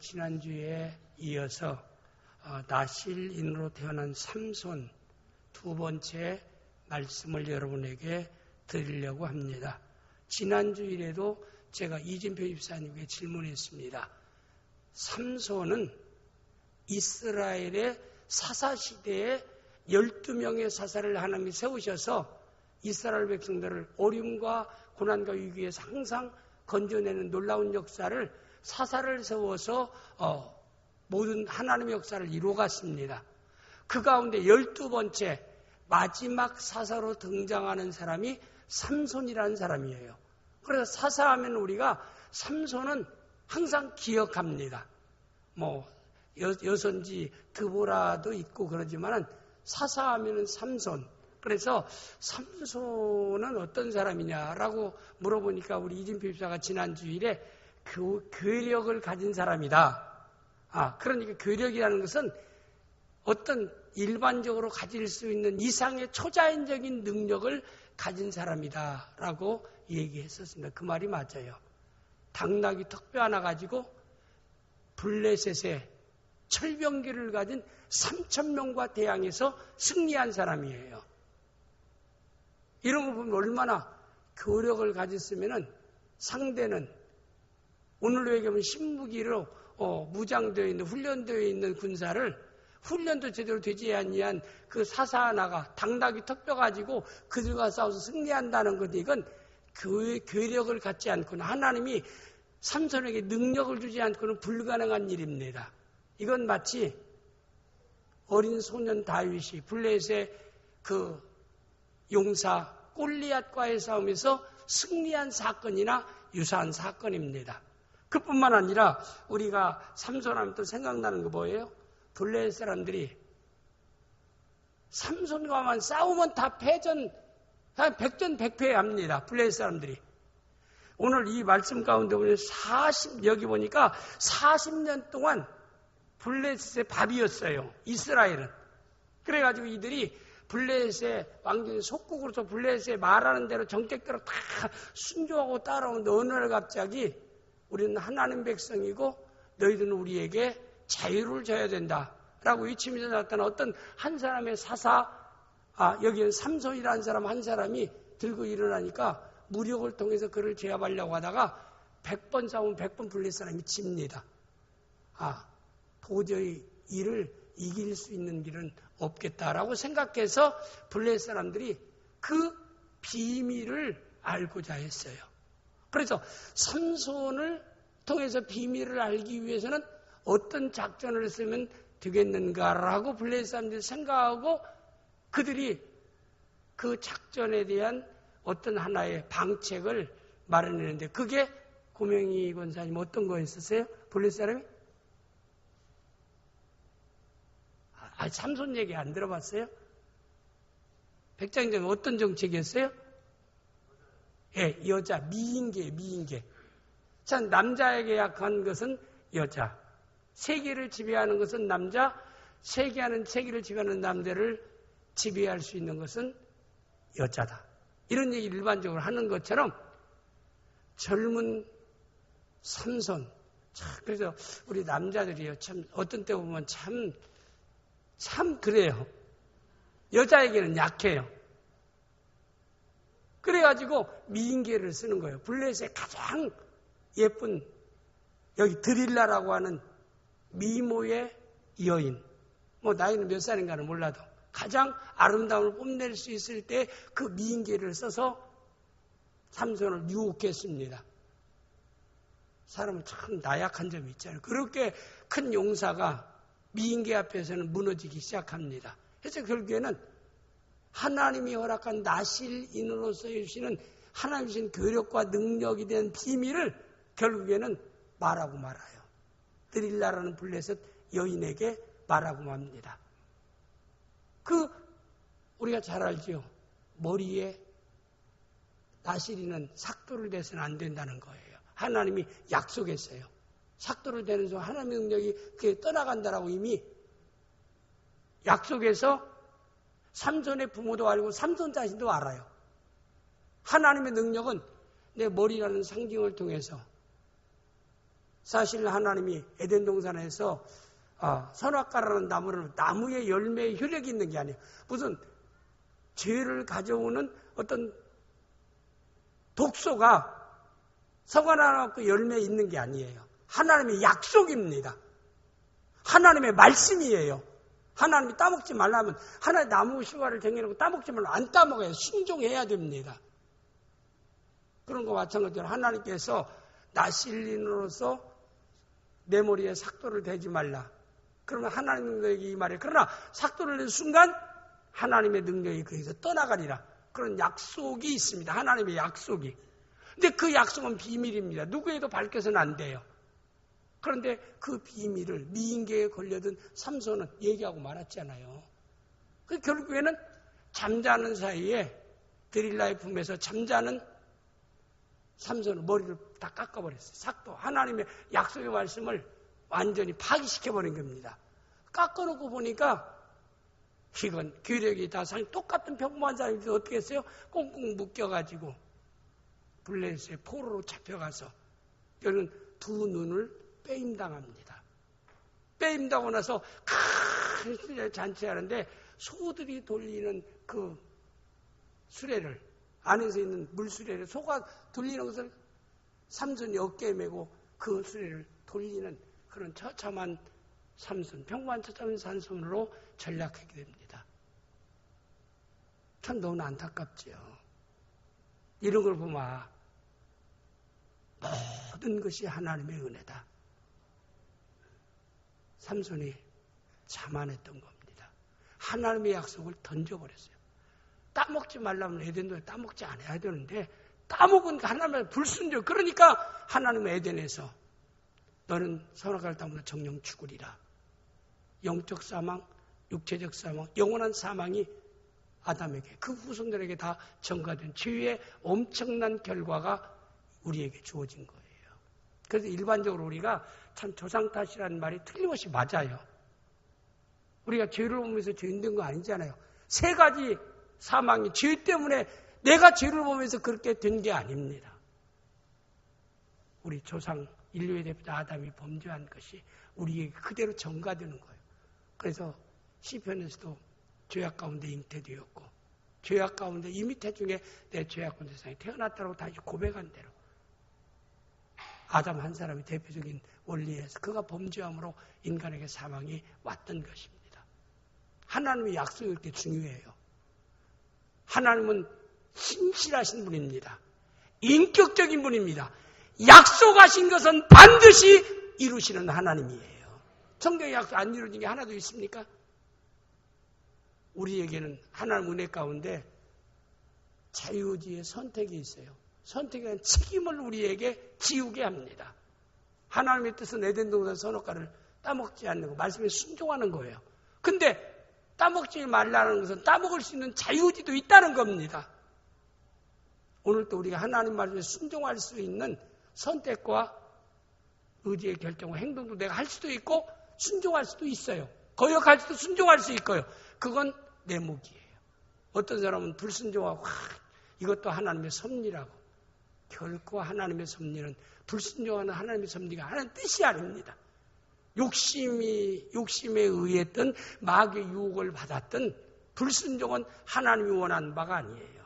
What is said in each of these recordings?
지난주에 이어서 나실인으로 태어난 삼손 두 번째 말씀을 여러분에게 드리려고 합니다. 지난주일에도 제가 이진표 집사님께 질문했습니다. 삼손은 이스라엘의 사사시대에 12명의 사사를 하나님이 세우셔서 이스라엘 백성들을 어려움과 고난과 위기에서 항상 건져내는 놀라운 역사를 사사를 세워서 모든 하나님의 역사를 이루어갔습니다. 그 가운데 12번째 마지막 사사로 등장하는 사람이 삼손이라는 사람이에요. 그래서 사사하면 우리가 삼손은 항상 기억합니다. 여선지 드보라도 있고 그러지만은 사사하면은 삼손. 그래서 삼손은 어떤 사람이냐라고 물어보니까 우리 이진표 집사가 지난주일에 괴력을 가진 사람이다. 그러니까 괴력이라는 것은 어떤 일반적으로 가질 수 있는 이상의 초자연적인 능력을 가진 사람이다라고 얘기했었습니다. 그 말이 맞아요. 당나귀 턱뼈 하나 가지고 블레셋의 철병기를 가진 3,000명과 대항해서 승리한 사람이에요. 이런 걸 보면 얼마나 교력을 가졌으면은 상대는 오늘로 얘기하면 신무기로 무장되어 있는 훈련되어 있는 군사를 훈련도 제대로 되지 아니한 그 사사 하나가 당나귀 턱뼈 가지고 그들과 싸워서 승리한다는 것, 이건 교력을 갖지 않고는 하나님이 삼손에게 능력을 주지 않고는 불가능한 일입니다. 이건 마치 어린 소년 다윗이 블레셋의 그 용사 골리앗과의 싸움에서 승리한 사건이나 유사한 사건입니다. 그뿐만 아니라 우리가 삼손하면 또 생각나는 거 뭐예요? 블레셋 사람들이 삼손과만 싸우면 다 백전백패합니다. 블레셋 사람들이. 오늘 이 말씀 가운데 보면 여기 보니까 40년 동안 블레셋의 밥이었어요. 이스라엘은. 그래가지고 이들이 블레셋의 왕정의 속국으로서 블레셋의 말하는 대로 정책대로 다 순종하고 따라오는데 어느 날 갑자기 우리는 하나님 백성이고 너희들은 우리에게 자유를 줘야 된다라고 외치면서 나타난 어떤 한 사람의 사사, 여기는 삼손이라는 사람 한 사람이 들고 일어나니까 무력을 통해서 그를 제압하려고 하다가 100번 싸우면 100번 블레셋 사람이 집니다. 도저히 이를 이길 수 있는 길은 없겠다라고 생각해서 블레셋 사람들이 그 비밀을 알고자 했어요. 그래서 삼손을 통해서 비밀을 알기 위해서는 어떤 작전을 쓰면 되겠는가라고 블레셋 사람들이 생각하고 그들이 그 작전에 대한 어떤 하나의 방책을 마련했는데 그게 고명희 권사님 어떤 거였었어요? 블레셋 사람이? 삼손 얘기 안 들어봤어요? 백장장은 어떤 정책이었어요? 여자, 미인계. 참, 남자에게 약한 것은 여자. 세계를 지배하는 것은 남자, 세계를 지배하는 남자를 지배할 수 있는 것은 여자다. 이런 얘기를 일반적으로 하는 것처럼 젊은 삼손. 그래서 우리 남자들이요. 참, 어떤 때 보면 참 그래요. 여자에게는 약해요. 그래가지고 미인계를 쓰는 거예요. 블레셋의 가장 예쁜 여기 드릴라라고 하는 미모의 여인. 나이는 몇 살인가는 몰라도 가장 아름다움을 뽐낼 수 있을 때 그 미인계를 써서 삼손을 유혹했습니다. 사람은 참 나약한 점이 있잖아요. 그렇게 큰 용사가 미인계 앞에서는 무너지기 시작합니다. 그래서 결국에는 하나님이 허락한 나실인으로서 주시는 하나님 주신 교력과 능력에 대한 비밀을 결국에는 말하고 말아요. 드릴라라는 블레셋 여인에게 말하고 맙니다. 우리가 잘 알죠. 머리에 나실인은 삭도를 대서는 안 된다는 거예요. 하나님이 약속했어요. 삭도를 대는 순간 하나님의 능력이 그게 떠나간다라고 이미 약속해서 삼손의 부모도 알고 삼손 자신도 알아요. 하나님의 능력은 내 머리라는 상징을 통해서 사실 하나님이 에덴 동산에서 선악과라는 나무의 열매에 혈액이 있는 게 아니에요. 무슨 죄를 가져오는 어떤 독소가 서가나고 열매에 있는 게 아니에요. 하나님의 약속입니다. 하나님의 말씀이에요. 하나님이 따먹지 말라면 하나의 나무 실과를 쟁여놓고 따먹지 말라면 안 따먹어요. 순종해야 됩니다. 그런 거 마찬가지로 하나님께서 나실린으로서 내 머리에 삭도를 대지 말라. 그러면 하나님의 능력이 이 말이에요. 그러나 삭도를 낸 순간 하나님의 능력이 거기서 떠나가리라. 그런 약속이 있습니다. 하나님의 약속이. 근데 그 약속은 비밀입니다. 누구에도 밝혀서는 안 돼요. 그런데 그 비밀을 미인계에 걸려든 삼손은 얘기하고 말았잖아요. 그 결국에는 잠자는 사이에 데릴라의 품에서 잠자는 삼손은 머리를 다 깎아버렸어요. 삭도. 하나님의 약속의 말씀을 완전히 파기시켜버린 겁니다. 깎아놓고 보니까 이건 괴력이 다 똑같은 평범한 사람이 어떻게 했어요? 꽁꽁 묶여가지고 블레셋의 포로로 잡혀가서 여기는 두 눈을 빼임당합니다. 빼임당하고 나서 큰 잔치하는데 소들이 돌리는 그 수레를 안에서 있는 물수레를 소가 돌리는 것을 삼손이 어깨에 메고 그 수레를 돌리는 그런 처참한 삼손, 평범한 처참한 삼손으로 전락하게 됩니다. 참 너무 안타깝지요. 이런 걸 보면 모든 것이 하나님의 은혜다. 삼손이 자만했던 겁니다. 하나님의 약속을 던져버렸어요. 따먹지 말라면 에덴도에 따먹지 않아야 되는데 따먹은 하나님의 불순종. 그러니까 하나님의 에덴에서 너는 선악과를 따먹는 정령 죽으리라. 영적 사망, 육체적 사망, 영원한 사망이 아담에게 그 후손들에게 다 전가된 죄의 엄청난 결과가 우리에게 주어진 거예요. 그래서 일반적으로 우리가 참 조상 탓이라는 말이 틀림없이 맞아요. 우리가 죄를 보면서 죄 있는 거 아니잖아요. 세 가지 사망이 죄 때문에 내가 죄를 보면서 그렇게 된 게 아닙니다. 우리 조상 인류의 대표자 아담이 범죄한 것이 우리에게 그대로 전가되는 거예요. 그래서 시편에서도 죄악 가운데 잉태되었고 죄악 가운데 이미 태중에 내 죄악한 세상에 태어났다고 다시 고백한 대로 아담 한 사람이 대표적인 원리에서 그가 범죄함으로 인간에게 사망이 왔던 것입니다. 하나님의 약속이 그렇게 중요해요. 하나님은 신실하신 분입니다. 인격적인 분입니다. 약속하신 것은 반드시 이루시는 하나님이에요. 성경의 약속 안 이루어진 게 하나도 있습니까? 우리에게는 하나님 은혜 가운데 자유의지의 선택이 있어요. 선택에 대한 책임을 우리에게 지우게 합니다. 하나님의 뜻은 에덴 동산 선악과를 따먹지 않는 거, 말씀에 순종하는 거예요. 근데 따먹지 말라는 것은 따먹을 수 있는 자유의지도 있다는 겁니다. 오늘도 우리가 하나님 말씀에 순종할 수 있는 선택과 의지의 결정과 행동도 내가 할 수도 있고 순종할 수도 있어요. 거역할 수도 순종할 수 있고요. 그건 내 몫이에요. 어떤 사람은 불순종하고 이것도 하나님의 섭리라고. 결코 하나님의 섭리는 불순종하는 하나님의 섭리가 하나님의 뜻이 아닙니다. 욕심에 의했던 마귀의 유혹을 받았던 불순종은 하나님이 원하는 바가 아니에요.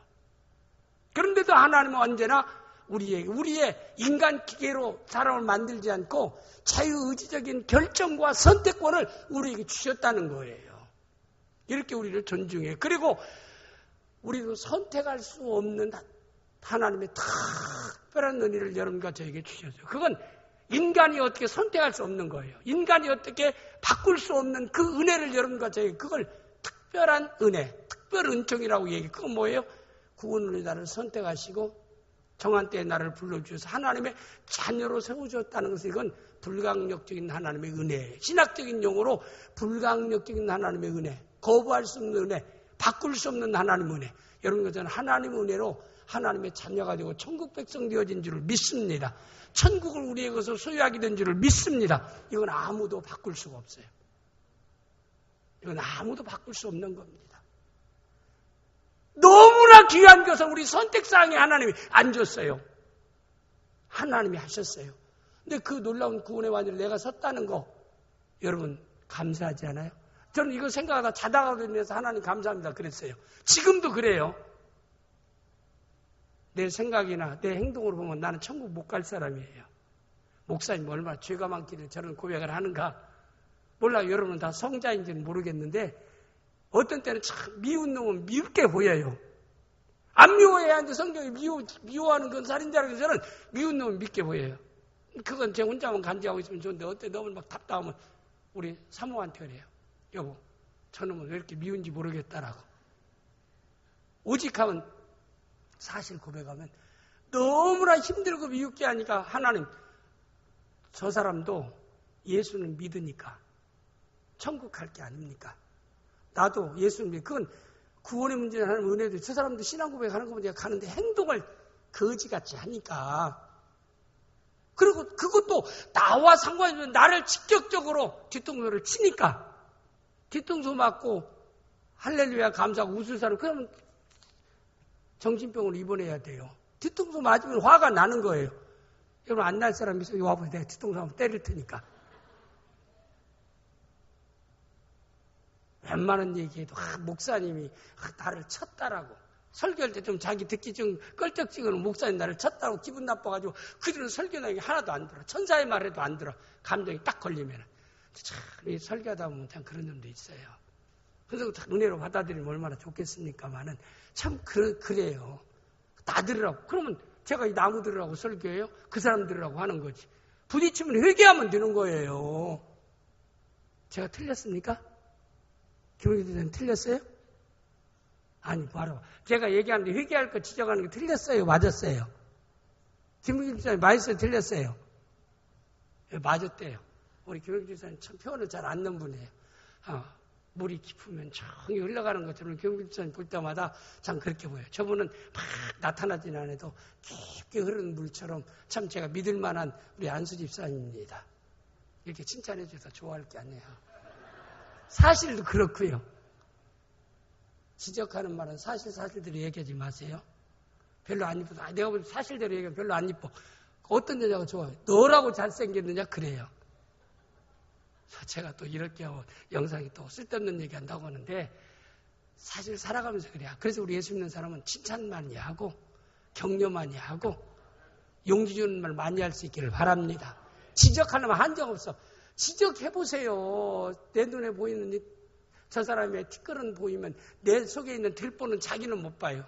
그런데도 하나님은 언제나 우리의 인간 기계로 사람을 만들지 않고 자유의지적인 결정과 선택권을 우리에게 주셨다는 거예요. 이렇게 우리를 존중해요. 그리고 우리도 선택할 수 없는 하나님의 특별한 은혜를 여러분과 저에게 주셨어요. 그건 인간이 어떻게 선택할 수 없는 거예요. 인간이 어떻게 바꿀 수 없는 그 은혜를 여러분과 저에게, 그걸 특별한 은혜, 특별 은총이라고 얘기해요. 그건 뭐예요? 구원으로 나를 선택하시고 정한 때에 나를 불러주셔서 하나님의 자녀로 세워주었다는 것은 이건 불강력적인 하나님의 은혜, 신학적인 용어로 불강력적인 하나님의 은혜, 거부할 수 없는 은혜, 바꿀 수 없는 하나님의 은혜. 여러분과 저는 하나님의 은혜로 하나님의 자녀가 되고 천국 백성 되어진 줄을 믿습니다. 천국을 우리의 것으로 소유하게 된 줄을 믿습니다. 이건 아무도 바꿀 수가 없어요. 이건 아무도 바꿀 수 없는 겁니다. 너무나 귀한 것을 우리 선택사항에 하나님이 안 줬어요. 하나님이 하셨어요. 근데 그 놀라운 구원의 완전히 내가 섰다는 거 여러분 감사하지 않아요? 저는 이거 생각하다 자다가 되면서 하나님 감사합니다 그랬어요. 지금도 그래요. 내 생각이나 내 행동으로 보면 나는 천국 못 갈 사람이에요. 목사님 얼마나 죄가 많기를 저런 고백을 하는가. 몰라요. 여러분은 다 성자인지는 모르겠는데 어떤 때는 참 미운 놈은 미울게 보여요. 안 미워해야 하는데 성경이 미워하는 건 살인자라고 저는 미운 놈은 밉게 보여요. 그건 제 혼자만 간지하고 있으면 좋은데 어때 너무 막 답답하면 우리 사모한테 그래요. 여보, 저놈은 왜 이렇게 미운지 모르겠다라고. 오직 하면 사실 고백하면 너무나 힘들고 미웃게 하니까 하나님 저 사람도 예수는 믿으니까 천국 갈 게 아닙니까? 나도 예수는 믿으니까 그건 구원의 문제는 하나님 은혜도 저 사람도 신앙 고백하는 거 내가 가는데 행동을 거지같이 하니까 그리고 그것도 나와 상관이 없는 나를 직접적으로 뒤통수를 치니까 뒤통수 맞고 할렐루야 감사하고 웃을 사람 그러면 정신병으로 입원해야 돼요. 뒤통수 맞으면 화가 나는 거예요. 여러분 안 날 사람 있어요? 와보세요. 내가 뒤통수 한번 때릴 테니까. 웬만한 얘기해도 목사님이 나를 쳤다라고 설교할 때 좀 자기 듣기 좀 껄쩍지근한 목사님 나를 쳤다고 기분 나빠가지고 그들은 설교하는 게 하나도 안 들어. 천사의 말에도 안 들어. 감정이 딱 걸리면 참 설교하다 보면 참 그런 점도 있어요. 그래서 은혜로 받아들이면 얼마나 좋겠습니까만은 참 그래요. 다 들으라고. 그러면 제가 이 나무 들으라고 설교해요? 그 사람 들으라고 하는 거지. 부딪히면 회개하면 되는 거예요. 제가 틀렸습니까? 교육에서는 틀렸어요? 아니 바로 제가 얘기하는데 회개할 거 지적하는 게 틀렸어요? 맞았어요? 김우길 집사님 맞았어요? 틀렸어요? 네, 맞았대요. 우리 교육 집사님 참 표현을 잘 안 넣는 분이에요. 물이 깊으면 조용히 흘러가는 것처럼 교육 집사님 볼 때마다 참 그렇게 보여요. 저분은 막 나타나지는 않아도 깊게 흐르는 물처럼 참 제가 믿을 만한 우리 안수 집사님입니다. 이렇게 칭찬해 주셔서 좋아할 게 아니에요. 사실도 그렇고요. 지적하는 말은 사실대로 얘기하지 마세요. 별로 안 이뻐서 내가 볼 때 사실대로 얘기하면 별로 안 이뻐. 어떤 여자가 좋아요? 너라고 잘생겼느냐? 그래요. 제가 또 이렇게 하고 영상이 또 쓸데없는 얘기 한다고 하는데 사실 살아가면서 그래요. 그래서 우리 예수 믿는 사람은 칭찬 많이 하고 격려 많이 하고 용기 주는 말 많이 할 수 있기를 바랍니다. 지적하려면 한정 없어. 지적해보세요. 내 눈에 보이는 저 사람의 티끌은 보이면 내 속에 있는 들보는 자기는 못 봐요.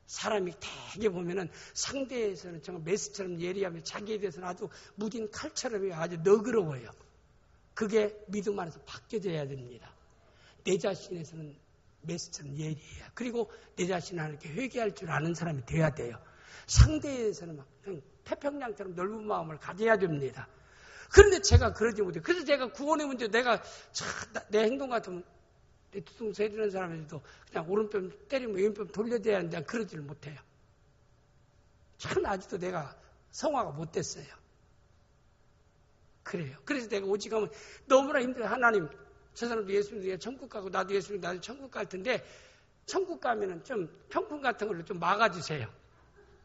사람이 되게 보면은 상대에서는 정말 메스처럼 예리하며 자기에 대해서는 아주 무딘 칼처럼 아주 너그러워요. 그게 믿음 안에서 바뀌어져야 됩니다. 내 자신에서는 메스처럼 예리해요. 그리고 내 자신을 이렇게 회개할 줄 아는 사람이 돼야 돼요. 상대에서는 막 그냥 태평양처럼 넓은 마음을 가져야 됩니다. 그런데 제가 그러지 못해요. 그래서 제가 구원의 문제 내가 내 행동 같으면 내 뒤통수 해주는 사람에서도 그냥 오른편 때리면 왼편 돌려줘야 하는데 그러지를 못해요. 참 아직도 내가 성화가 못 됐어요. 그래요. 그래서 내가 오직 하면 너무나 힘들어요. 하나님 저 사람도 예수 믿으니까 천국 가고 나도 예수 믿으니까 나도 천국 갈 텐데 천국 가면은 좀 평풍 같은 걸로 좀 막아주세요.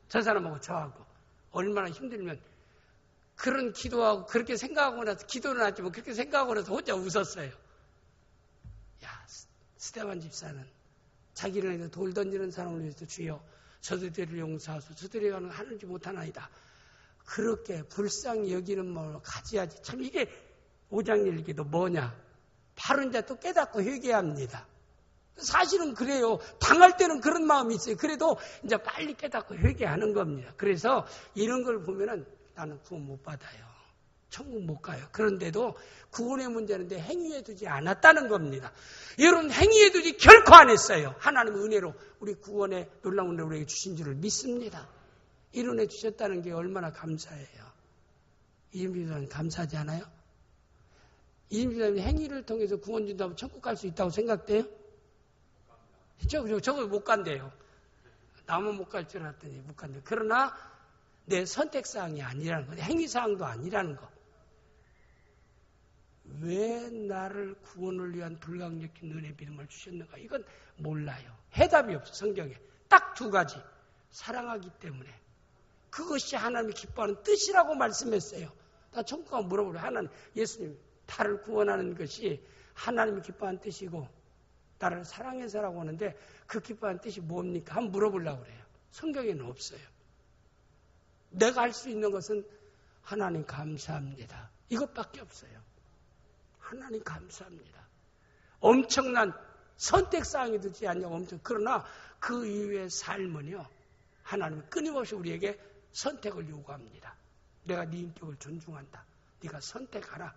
저 사람하고 저하고 얼마나 힘들면 그런 기도하고 그렇게 생각하고 나서 기도는 하지만 그렇게 생각하고 나서 혼자 웃었어요. 야, 스데반 집사는 자기를 위해서 돌 던지는 사람을 위해서 주여 저들을 용서하소서 저들이 하는지 못하나이다. 그렇게 불쌍히 여기는 마음을 가져야지. 참 이게 오장일기도 뭐냐. 바로 이제 또 깨닫고 회개합니다. 사실은 그래요. 당할 때는 그런 마음이 있어요. 그래도 이제 빨리 깨닫고 회개하는 겁니다. 그래서 이런 걸 보면은 나는 구원 못 받아요. 천국 못 가요. 그런데도 구원의 문제는 내 행위에 두지 않았다는 겁니다. 여러분 행위에 두지 결코 안 했어요. 하나님의 은혜로 우리 구원의 놀라운 은혜를 우리에게 주신 줄을 믿습니다. 이런 은혜 주셨다는 게 얼마나 감사해요. 이임비사님 감사하지 않아요? 이임비사님 행위를 통해서 구원 준다면 천국 갈 수 있다고 생각돼요? 저거 못 간대요. 나만 못 갈 줄 알았더니 못 간대요. 그러나 내 선택사항이 아니라는 거, 행위사항도 아니라는 거. 왜 나를 구원을 위한 불강력한 은혜 믿음을 주셨는가? 이건 몰라요. 해답이 없어 성경에. 딱 두 가지. 사랑하기 때문에. 그것이 하나님이 기뻐하는 뜻이라고 말씀했어요. 나 천국 가면 물어보래. 하나님, 예수님, 나를 구원하는 것이 하나님이 기뻐하는 뜻이고 나를 사랑해서라고 하는데 그 기뻐하는 뜻이 뭡니까? 한번 물어보려고 그래요. 성경에는 없어요. 내가 할 수 있는 것은 하나님 감사합니다. 이것밖에 없어요. 하나님 감사합니다. 엄청난 선택사항이 되지 않냐고 그러나 그 이후의 삶은요. 하나님은 끊임없이 우리에게 선택을 요구합니다. 내가 네 인격을 존중한다. 네가 선택하라.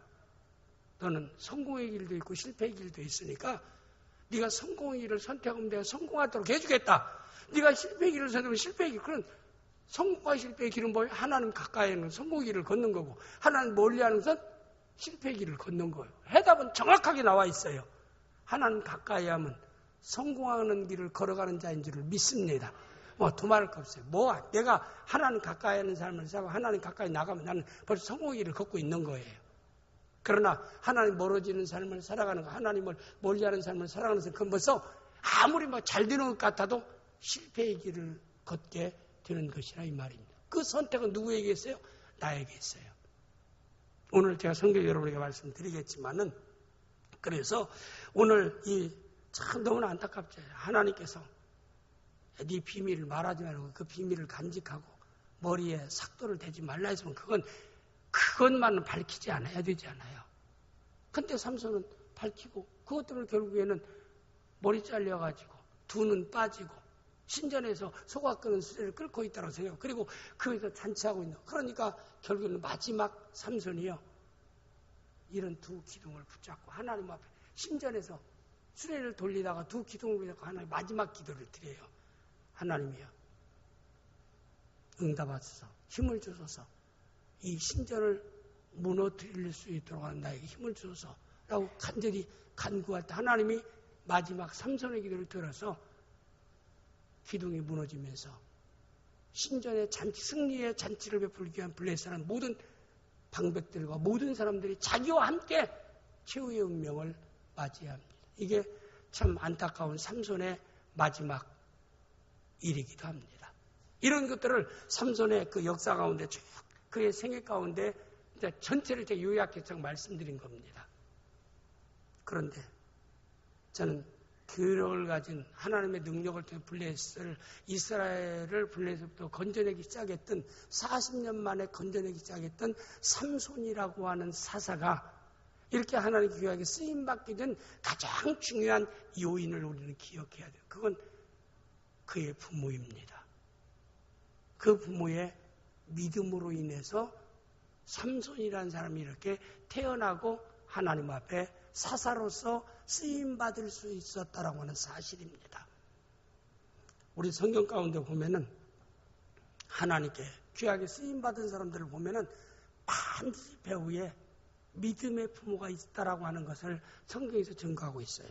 너는 성공의 길도 있고 실패의 길도 있으니까 네가 성공의 길을 선택하면 내가 성공하도록 해주겠다. 네가 실패의 길을 선택하면 실패의 길. 그런 성공과 실패의 길은 뭐예요? 하나님 가까이 하는 성공의 길을 걷는 거고 하나님 멀리하는 것은 실패의 길을 걷는 거예요. 해답은 정확하게 나와 있어요. 하나님 가까이 하면 성공하는 길을 걸어가는 자인 줄을 믿습니다. 두말할 거 없어요. 내가 하나님 가까이 하는 삶을 살고 하나님 가까이 나가면 나는 벌써 성공의 길을 걷고 있는 거예요. 그러나 하나님 멀어지는 삶을 살아가는 거, 하나님을 멀리하는 삶을 살아가는 것은 그건 벌써 아무리 잘 되는 것 같아도 실패의 길을 걷게 되는 것이라 이 말입니다. 그 선택은 누구에게 있어요? 나에게 있어요. 오늘 제가 성경 여러분에게 말씀드리겠지만은 그래서 오늘 참 너무나 안타깝죠. 하나님께서 네 비밀을 말하지 말고 그 비밀을 간직하고 머리에 삭도를 대지 말라 했으면 그것만은 밝히지 않아야 되지 않아요. 근데 삼손은 밝히고 그것들을 결국에는 머리 잘려가지고 두 눈 빠지고 신전에서 소가 끄는 수레를 끌고 있다고 생각해요. 그리고 거기서 잔치하고 있는. 그러니까 결국에는 마지막 삼손이요. 이런 두 기둥을 붙잡고 하나님 앞에 신전에서 수레를 돌리다가 두 기둥을 붙잡고 하나님 마지막 기도를 드려요. 하나님이요. 응답하소서. 힘을 주소서. 이 신전을 무너뜨릴 수 있도록 하는 나에게 힘을 주소서. 라고 간절히 간구할 때 하나님이 마지막 삼손의 기도를 들어서 기둥이 무너지면서 신전의 승리의 잔치를 베풀기 위한 블레셋하는 모든 방백들과 모든 사람들이 자기와 함께 최후의 운명을 맞이합니다. 이게 참 안타까운 삼손의 마지막 일이기도 합니다. 이런 것들을 삼손의 그 역사 가운데 쭉 그의 생애 가운데 전체를 제가 요약해서 말씀드린 겁니다. 그런데 저는 그를 가진 하나님의 능력을 통해 이스라엘을 블레셋부터 건져내기 시작했던 40년 만에 건져내기 시작했던 삼손이라고 하는 사사가 이렇게 하나님 귀하게 쓰임받게 된 가장 중요한 요인을 우리는 기억해야 돼요. 그건 그의 부모입니다. 그 부모의 믿음으로 인해서 삼손이라는 사람이 이렇게 태어나고 하나님 앞에 사사로서 쓰임받을 수 있었다라고 하는 사실입니다. 우리 성경 가운데 보면은 하나님께 귀하게 쓰임받은 사람들을 보면은 반드시 배후에 믿음의 부모가 있다라고 하는 것을 성경에서 증거하고 있어요.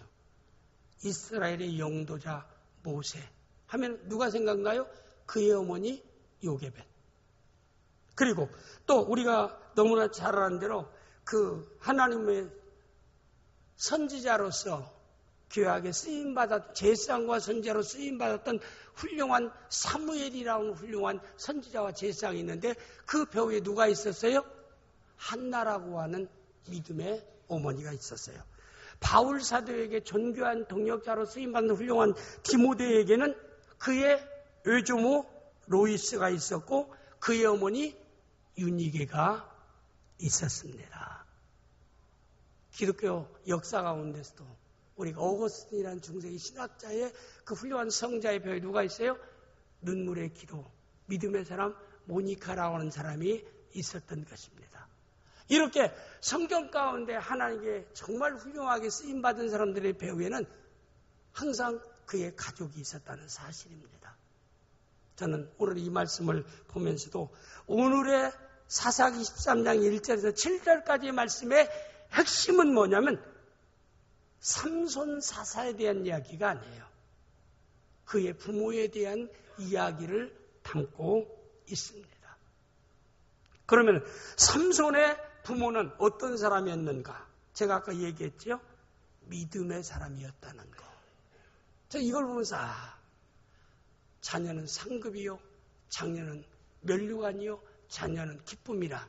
이스라엘의 영도자 모세 하면 누가 생각나요? 그의 어머니 요게벳. 그리고 또 우리가 너무나 잘 아는 대로 그 하나님의 선지자로서 귀하게 쓰임받았던 제사장과 선지자로 쓰임받았던 훌륭한 사무엘이라는 훌륭한 선지자와 제사장이 있는데 그 배후에 누가 있었어요? 한나라고 하는 믿음의 어머니가 있었어요. 바울 사도에게 존귀한 동역자로 쓰임받는 훌륭한 디모데에게는 그의 외조모 로이스가 있었고 그의 어머니 유니게가 있었습니다. 기독교 역사 가운데서도 우리가 어거스틴이라는 중세기 신학자의 그 훌륭한 성자의 배에 누가 있어요? 눈물의 기도, 믿음의 사람 모니카라고 하는 사람이 있었던 것입니다. 이렇게 성경 가운데 하나님께 정말 훌륭하게 쓰임받은 사람들의 배후에는 항상 그의 가족이 있었다는 사실입니다. 저는 오늘 이 말씀을 보면서도 오늘의 사사기 13장 1절에서 7절까지의 말씀의 핵심은 뭐냐면 삼손 사사에 대한 이야기가 아니에요. 그의 부모에 대한 이야기를 담고 있습니다. 그러면 삼손의 부모는 어떤 사람이었는가? 제가 아까 얘기했죠? 믿음의 사람이었다는 거. 저 이걸 보면서 자녀는 상급이요, 장녀는 면류관이요, 자녀는 기쁨이라.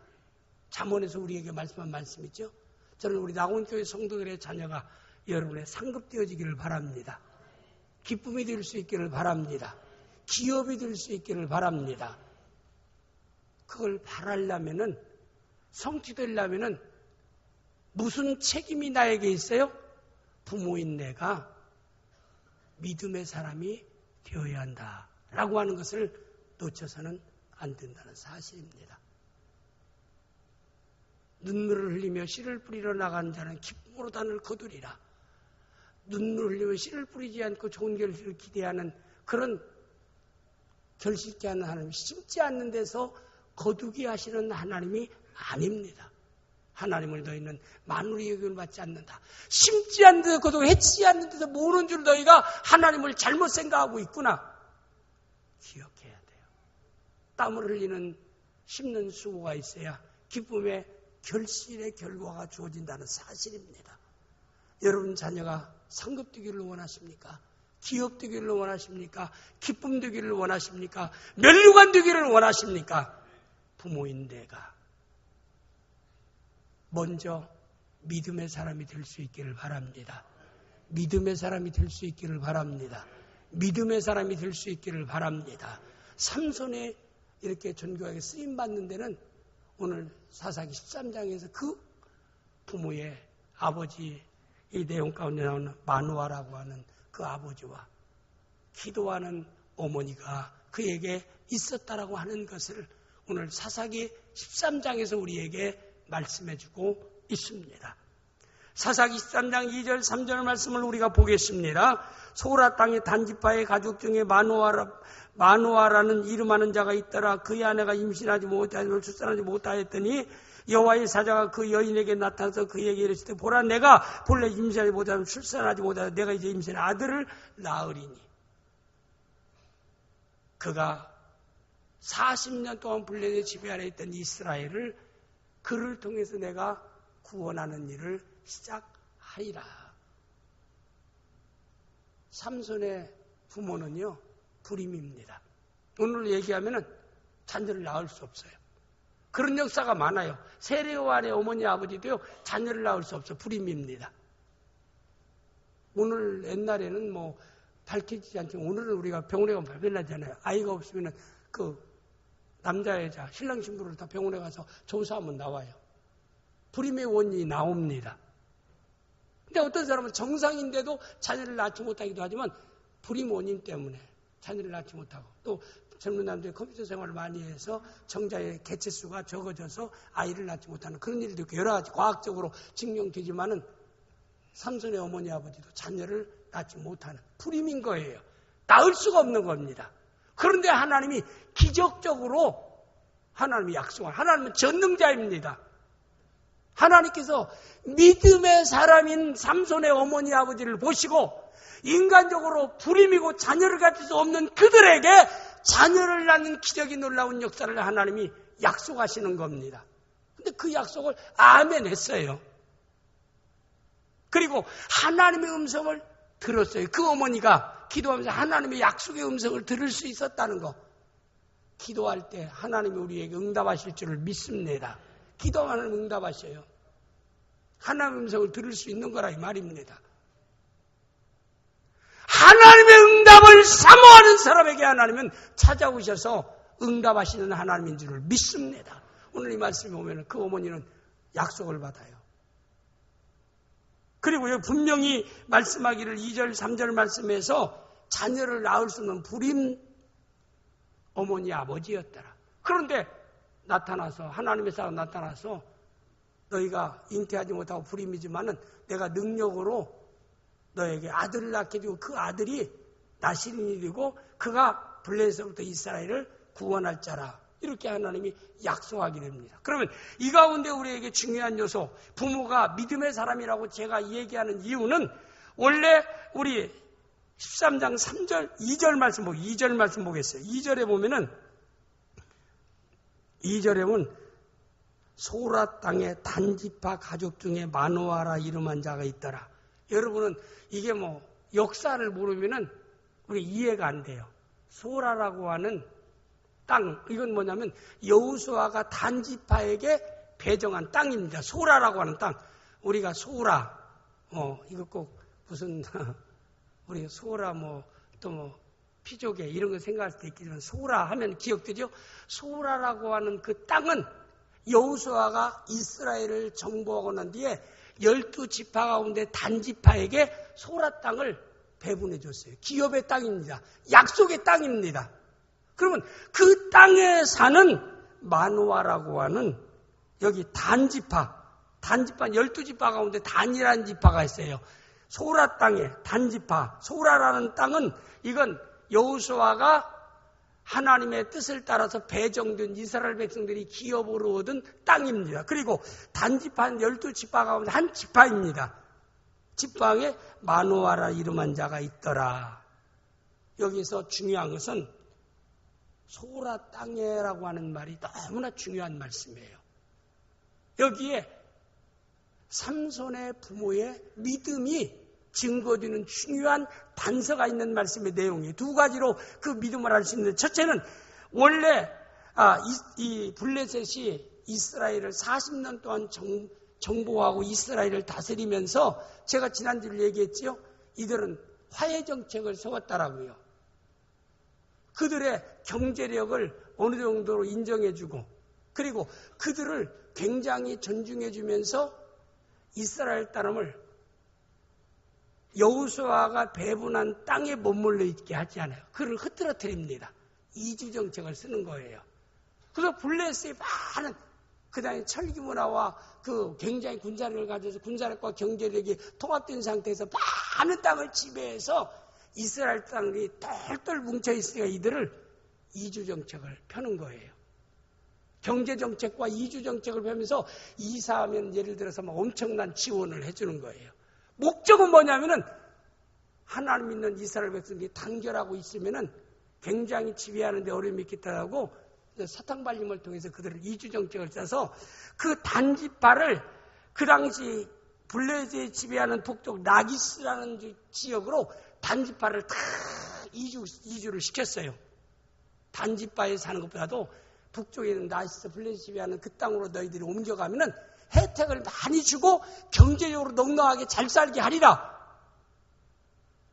잠언에서 우리에게 말씀한 말씀이죠. 저는 우리 낙원교회 성도들의 자녀가 여러분의 상급되어지기를 바랍니다. 기쁨이 될 수 있기를 바랍니다. 기업이 될 수 있기를 바랍니다. 그걸 바라려면은, 성취되려면은 무슨 책임이 나에게 있어요? 부모인 내가 믿음의 사람이 되어야 한다라고 하는 것을 놓쳐서는 안 된다는 사실입니다. 눈물을 흘리며 씨를 뿌리러 나가는 자는 기쁨으로 단을 거두리라. 눈물을 흘리며 씨를 뿌리지 않고 좋은 결실을 기대하는 그런 결실케 하는 하나님이 심지 않는 데서 거두게 하시는 하나님이 아닙니다. 하나님을 너희는 만물의 여김을 받지 않는다. 심지 않는 데서 거두고 해치지 않는 데서 모르는 줄 너희가 하나님을 잘못 생각하고 있구나. 기억해야 돼요. 땀을 흘리는 심는 수고가 있어야 기쁨의 결실의 결과가 주어진다는 사실입니다. 여러분 자녀가 상급되기를 원하십니까? 기업 되기를 원하십니까? 기쁨 되기를 원하십니까? 면류관 되기를 원하십니까? 부모인 내가 먼저 믿음의 사람이 될 수 있기를 바랍니다. 믿음의 사람이 될 수 있기를 바랍니다. 믿음의 사람이 될 수 있기를 바랍니다. 삼손에 이렇게 존귀하게 쓰임받는 데는 오늘 사사기 13장에서 그 부모의 아버지 이 내용 가운데 나오는 마누아라고 하는 그 아버지와 기도하는 어머니가 그에게 있었다라고 하는 것을 오늘 사사기 13장에서 우리에게 말씀해주고 있습니다. 사사기 13장 2절 3절 말씀을 우리가 보겠습니다. 소라 땅의 단지파의 가족 중에 마누아라는 이름하는 자가 있더라. 그의 아내가 임신하지 못하여 출산하지 못하였더니 여호와의 사자가 그 여인에게 나타나서 그에게 이르시되 보라 내가 본래 임신하지 못하여 출산하지 못하여 내가 이제 임신한 아들을 낳으리니 그가 40년 동안 블레셋 지배 아래 있던 이스라엘을 그를 통해서 내가 구원하는 일을 시작하리라. 삼손의 부모는요 불임입니다. 오늘 얘기하면은 자녀를 낳을 수 없어요. 그런 역사가 많아요. 세례요한의 어머니 아버지도요 자녀를 낳을 수 없어 불임입니다. 오늘 옛날에는 뭐 밝혀지지 않지만 오늘은 우리가 병원에 가면 발견하잖아요. 아이가 없으면은 그 남자 여자 신랑 신부를 다 병원에 가서 조사하면 나와요. 불임의 원인이 나옵니다. 근데 어떤 사람은 정상인데도 자녀를 낳지 못하기도 하지만 불임 원인 때문에 자녀를 낳지 못하고 또 젊은 남자들이 컴퓨터 생활을 많이 해서 정자의 개체수가 적어져서 아이를 낳지 못하는 그런 일도 있고 여러 가지 과학적으로 증명되지만은 삼손의 어머니 아버지도 자녀를 낳지 못하는 불임인 거예요. 낳을 수가 없는 겁니다. 그런데 하나님이 기적적으로 하나님이 약속한 하나님은 전능자입니다. 하나님께서 믿음의 사람인 삼손의 어머니 아버지를 보시고 인간적으로 불임이고 자녀를 가질 수 없는 그들에게 자녀를 낳는 기적이 놀라운 역사를 하나님이 약속하시는 겁니다. 근데 그 약속을 아멘 했어요. 그리고 하나님의 음성을 들었어요. 그 어머니가 기도하면서 하나님의 약속의 음성을 들을 수 있었다는 거. 기도할 때 하나님이 우리에게 응답하실 줄을 믿습니다. 기도하면 응답하셔요. 하나님의 음성을 들을 수 있는 거라 이 말입니다. 하나님의 응답을 사모하는 사람에게 하나님은 찾아오셔서 응답하시는 하나님인 줄을 믿습니다. 오늘 이 말씀에 보면 그 어머니는 약속을 받아요. 그리고 여기 분명히 말씀하기를 2절 3절 말씀에서 자녀를 낳을 수 없는 불임 어머니 아버지였더라. 그런데 나타나서 하나님의 사람 나타나서 너희가 잉태하지 못하고 불임이지만은 내가 능력으로 너에게 아들을 낳게 되고 그 아들이 나시린이 되고 그가 블레셋으로부터 이스라엘을 구원할 자라. 이렇게 하나님이 약속하게 됩니다. 그러면 이 가운데 우리에게 중요한 요소, 부모가 믿음의 사람이라고 제가 얘기하는 이유는 원래 우리 13장 3절, 2절 말씀 보고 2절 말씀 보겠어요. 2절에 보면은 2절에 보면 소라 땅의 단지파 가족 중에 마누아라 이름한 자가 있더라. 여러분은 이게 뭐 역사를 모르면은 우리 이해가 안 돼요. 소라라고 하는 땅, 이건 뭐냐면 여호수아가 단지파에게 배정한 땅입니다. 소라라고 하는 땅. 우리가 소라, 이거 꼭 무슨, 우리 소라 또 피조개 이런 거 생각할 수도 있겠지만 소라 하면 기억되죠? 소라라고 하는 그 땅은 여호수아가 이스라엘을 정복하고 난 뒤에 12지파 가운데 단지파에게 소라 땅을 배분해 줬어요. 기업의 땅입니다. 약속의 땅입니다. 그러면 그 땅에 사는 마누아라고 하는 여기 단지파 12지파 가운데 단이라는 지파가 있어요. 소라 땅에 단지파, 소라라는 땅은 이건 여호수아가 하나님의 뜻을 따라서 배정된 이스라엘 백성들이 기업으로 얻은 땅입니다. 그리고 단지파는 12지파 가운데 한 지파입니다. 지파에 마누아라 이름한 자가 있더라. 여기서 중요한 것은 소라 땅에라고 하는 말이 너무나 중요한 말씀이에요. 여기에 삼손의 부모의 믿음이 증거되는 중요한 단서가 있는 말씀의 내용이 두 가지로 그 믿음을 알 수 있는데, 첫째는 원래 이 블레셋이 이스라엘을 40년 동안 정복하고 이스라엘을 다스리면서 제가 지난주에 얘기했지요. 이들은 화해 정책을 세웠다라고요. 그들의 경제력을 어느 정도로 인정해주고 그리고 그들을 굉장히 존중해주면서 이스라엘 땅을 여호수아가 배분한 땅에 머물러 있게 하지 않아요. 그를 흐트러뜨립니다. 이주 정책을 쓰는 거예요. 그래서 블레셋의 많은 그 다음에 철기 문화와 그 굉장히 군사력을 가져서 군사력과 경제력이 통합된 상태에서 많은 땅을 지배해서 이스라엘 땅이 똘똘 뭉쳐있으니까 이들을 이주 정책을 펴는 거예요. 경제 정책과 이주 정책을 펴면서 이사하면 예를 들어서 막 엄청난 지원을 해주는 거예요. 목적은 뭐냐면은 하나님 믿는 이스라엘 백성들이 단결하고 있으면은 굉장히 지배하는 데 어려움이 있겠다고 사탕발림을 통해서 그들을 이주 정책을 짜서 그 단지파를 그 당시 블레셋이 지배하는 북쪽 나기스라는 지역으로 단지파를 다 이주를 시켰어요. 단지파에 사는 것보다도 북쪽에 있는 나기스 블레셋이 지배하는 그 땅으로 너희들이 옮겨가면은 혜택을 많이 주고 경제적으로 넉넉하게 잘 살게 하리라.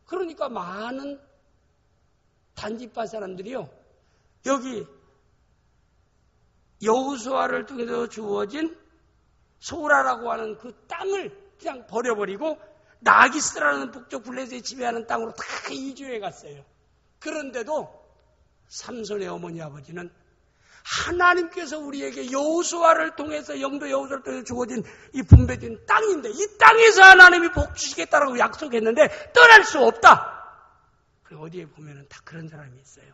그러니까 많은 단지파 사람들이요, 여기 여호수아를 통해서 주어진 소라라고 하는 그 땅을 그냥 버려버리고 나기스라는 북쪽 블레셋이 지배하는 땅으로 다 이주해 갔어요. 그런데도 삼손의 어머니 아버지는 하나님께서 우리에게 여호수아를 통해서 영도 여호수아를 통해서 주어진 이 분배된 땅인데 이 땅에서 하나님이 복 주시겠다라고 약속했는데 떠날 수 없다. 그리고 어디에 보면은 다 그런 사람이 있어요.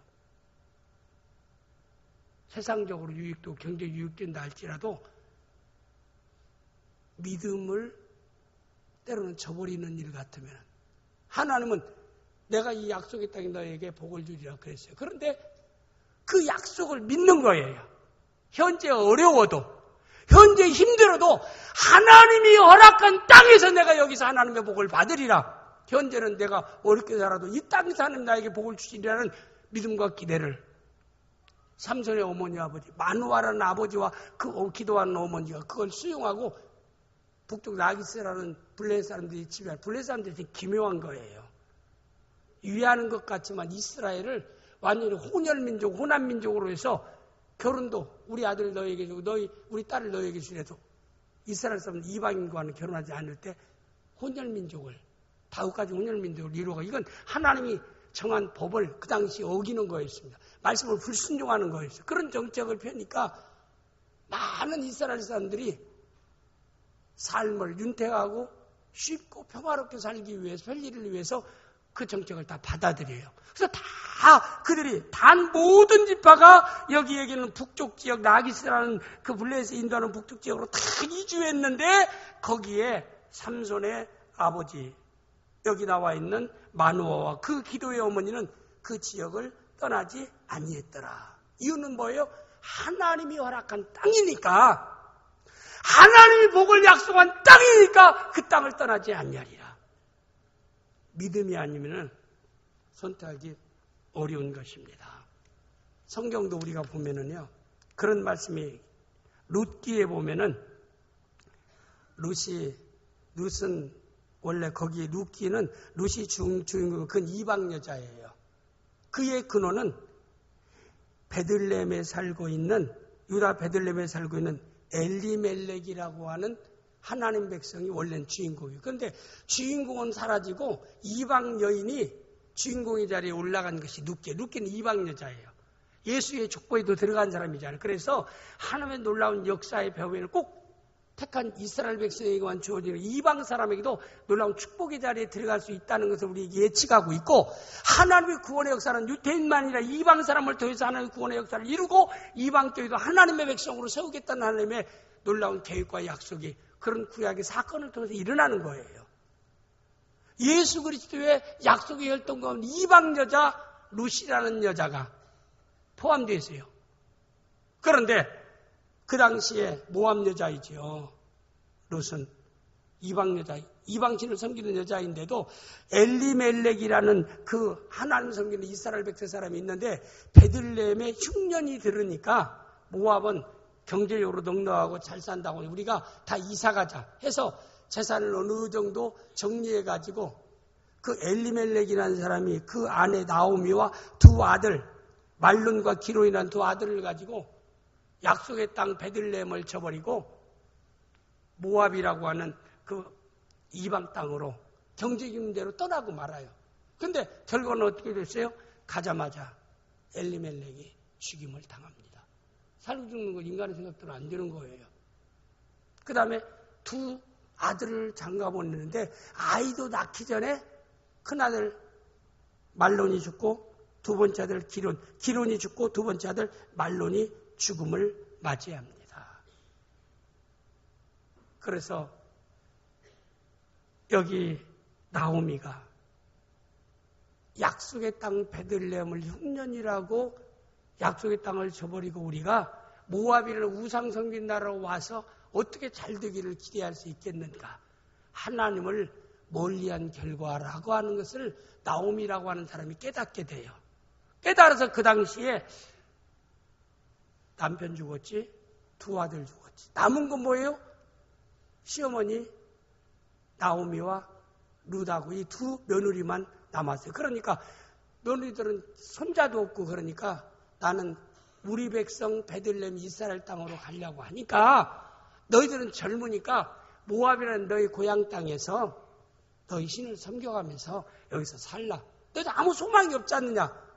세상적으로 유익도 경제 유익된다 할지라도 믿음을 때로는 저버리는 일 같으면 하나님은 내가 이 약속의 땅에 너에게 복을 주리라 그랬어요. 그런데 그 약속을 믿는 거예요. 현재 어려워도, 현재 힘들어도 하나님이 허락한 땅에서 내가 여기서 하나님의 복을 받으리라. 현재는 내가 어렵게 살아도 이 땅에서 하나님 나에게 복을 주시리라는 믿음과 기대를 삼손의 어머니 아버지, 마누아라는 아버지와 그 기도하는 어머니가 그걸 수용하고 북쪽 나기스라는 블레셋 사람들이 지배할 블레셋 사람들이 기묘한 거예요. 위하는 것 같지만 이스라엘을 완전히 혼혈민족, 혼합민족으로 해서 결혼도 우리 아들 너에게 주고 우리 딸을 너에게 주래도 이스라엘 사람은 이방인과는 결혼하지 않을 때 혼혈민족을 다윗까지 혼혈민족을 이루어가 이건 하나님이 정한 법을 그 당시 어기는 거였습니다. 말씀을 불순종하는 거였어요. 그런 정책을 펴니까 많은 이스라엘 사람들이 삶을 윤택하고 쉽고 평화롭게 살기 위해서 편리를 위해서 그 정책을 다 받아들여요. 그래서 다 그들이 단 모든 지파가 여기 얘기는 북쪽 지역 나기스라는 그 블레셋 인도하는 북쪽 지역으로 다 이주했는데 거기에 삼손의 아버지 여기 나와 있는 마누아와 그 기도의 어머니는 그 지역을 떠나지 아니했더라. 이유는 뭐예요? 하나님이 허락한 땅이니까 하나님이 복을 약속한 땅이니까 그 땅을 떠나지 아니하리라. 믿음이 아니면 선택하기 어려운 것입니다. 성경도 우리가 보면은요, 그런 말씀이 룻기에 보면은 룻은 원래 거기 룻기는 룻이 주인공은 그건 이방 여자예요. 그의 근원은 베들레헴에 살고 있는 유다 베들레헴에 살고 있는 엘리멜렉이라고 하는 하나님 백성이 원래는 주인공이에요. 그런데 주인공은 사라지고 이방 여인이 주인공의 자리에 올라간 것이 룻기는 이방 여자예요. 예수의 족보에도 들어간 사람이잖아요. 그래서 하나님의 놀라운 역사의 배후에는 꼭 택한 이스라엘 백성에게만 주어지는 이방 사람에게도 놀라운 축복의 자리에 들어갈 수 있다는 것을 우리에게 예측하고 있고, 하나님의 구원의 역사는 유대인만 아니라 이방 사람을 통해서 하나님의 구원의 역사를 이루고 이방 교회도 하나님의 백성으로 세우겠다는 하나님의 놀라운 계획과 약속이 그런 구약의 사건을 통해서 일어나는 거예요. 예수 그리스도의 약속의 혈통 가운데 이방 여자 룻이라는 여자가 포함되어 있어요. 그런데 그 당시에 모압 여자이지요. 룻은 이방 여자, 이방신을 섬기는 여자인데도 엘리멜렉이라는 그 하나님 섬기는 이스라엘 백성 사람이 있는데 베들레헴에 흉년이 들으니까 모압은 경제적으로 넉넉하고 잘 산다고 우리가 다 이사가자 해서 재산을 어느 정도 정리해가지고 그 엘리멜렉이라는 사람이 그 아내 나오미와 두 아들 말론과 기론이라는 두 아들을 가지고 약속의 땅 베들레헴을 쳐버리고 모압이라고 하는 그 이방 땅으로 경제적 문제로 떠나고 말아요. 근데 결과는 어떻게 됐어요? 가자마자 엘리멜렉이 죽임을 당합니다. 살고 죽는 건 인간의 생각대로 안 되는 거예요. 그 다음에 두 아들을 장가 보내는데 아이도 낳기 전에 큰아들 말론이 죽고 두 번째 아들 기론이 죽고 두 번째 아들 말론이 죽음을 맞이합니다. 그래서 여기 나오미가 약속의 땅 베들레헴을 흉년이라고 약속의 땅을 저버리고 우리가 모압이라는 우상 섬긴 나라로 와서 어떻게 잘 되기를 기대할 수 있겠는가? 하나님을 멀리한 결과라고 하는 것을 나오미라고 하는 사람이 깨닫게 돼요. 깨달아서 그 당시에 남편 죽었지, 두 아들 죽었지. 남은 건 뭐예요? 시어머니 나오미와 룻하고 이 두 며느리만 남았어요. 그러니까 며느리들은 손자도 없고 그러니까 나는 우리 백성 베들레헴 이스라엘 땅으로 가려고 하니까 너희들은 젊으니까 모압이라는 너희 고향 땅에서 너희 신을 섬겨가면서 여기서 살라. 너희들 아무 소망이 없지 않느냐?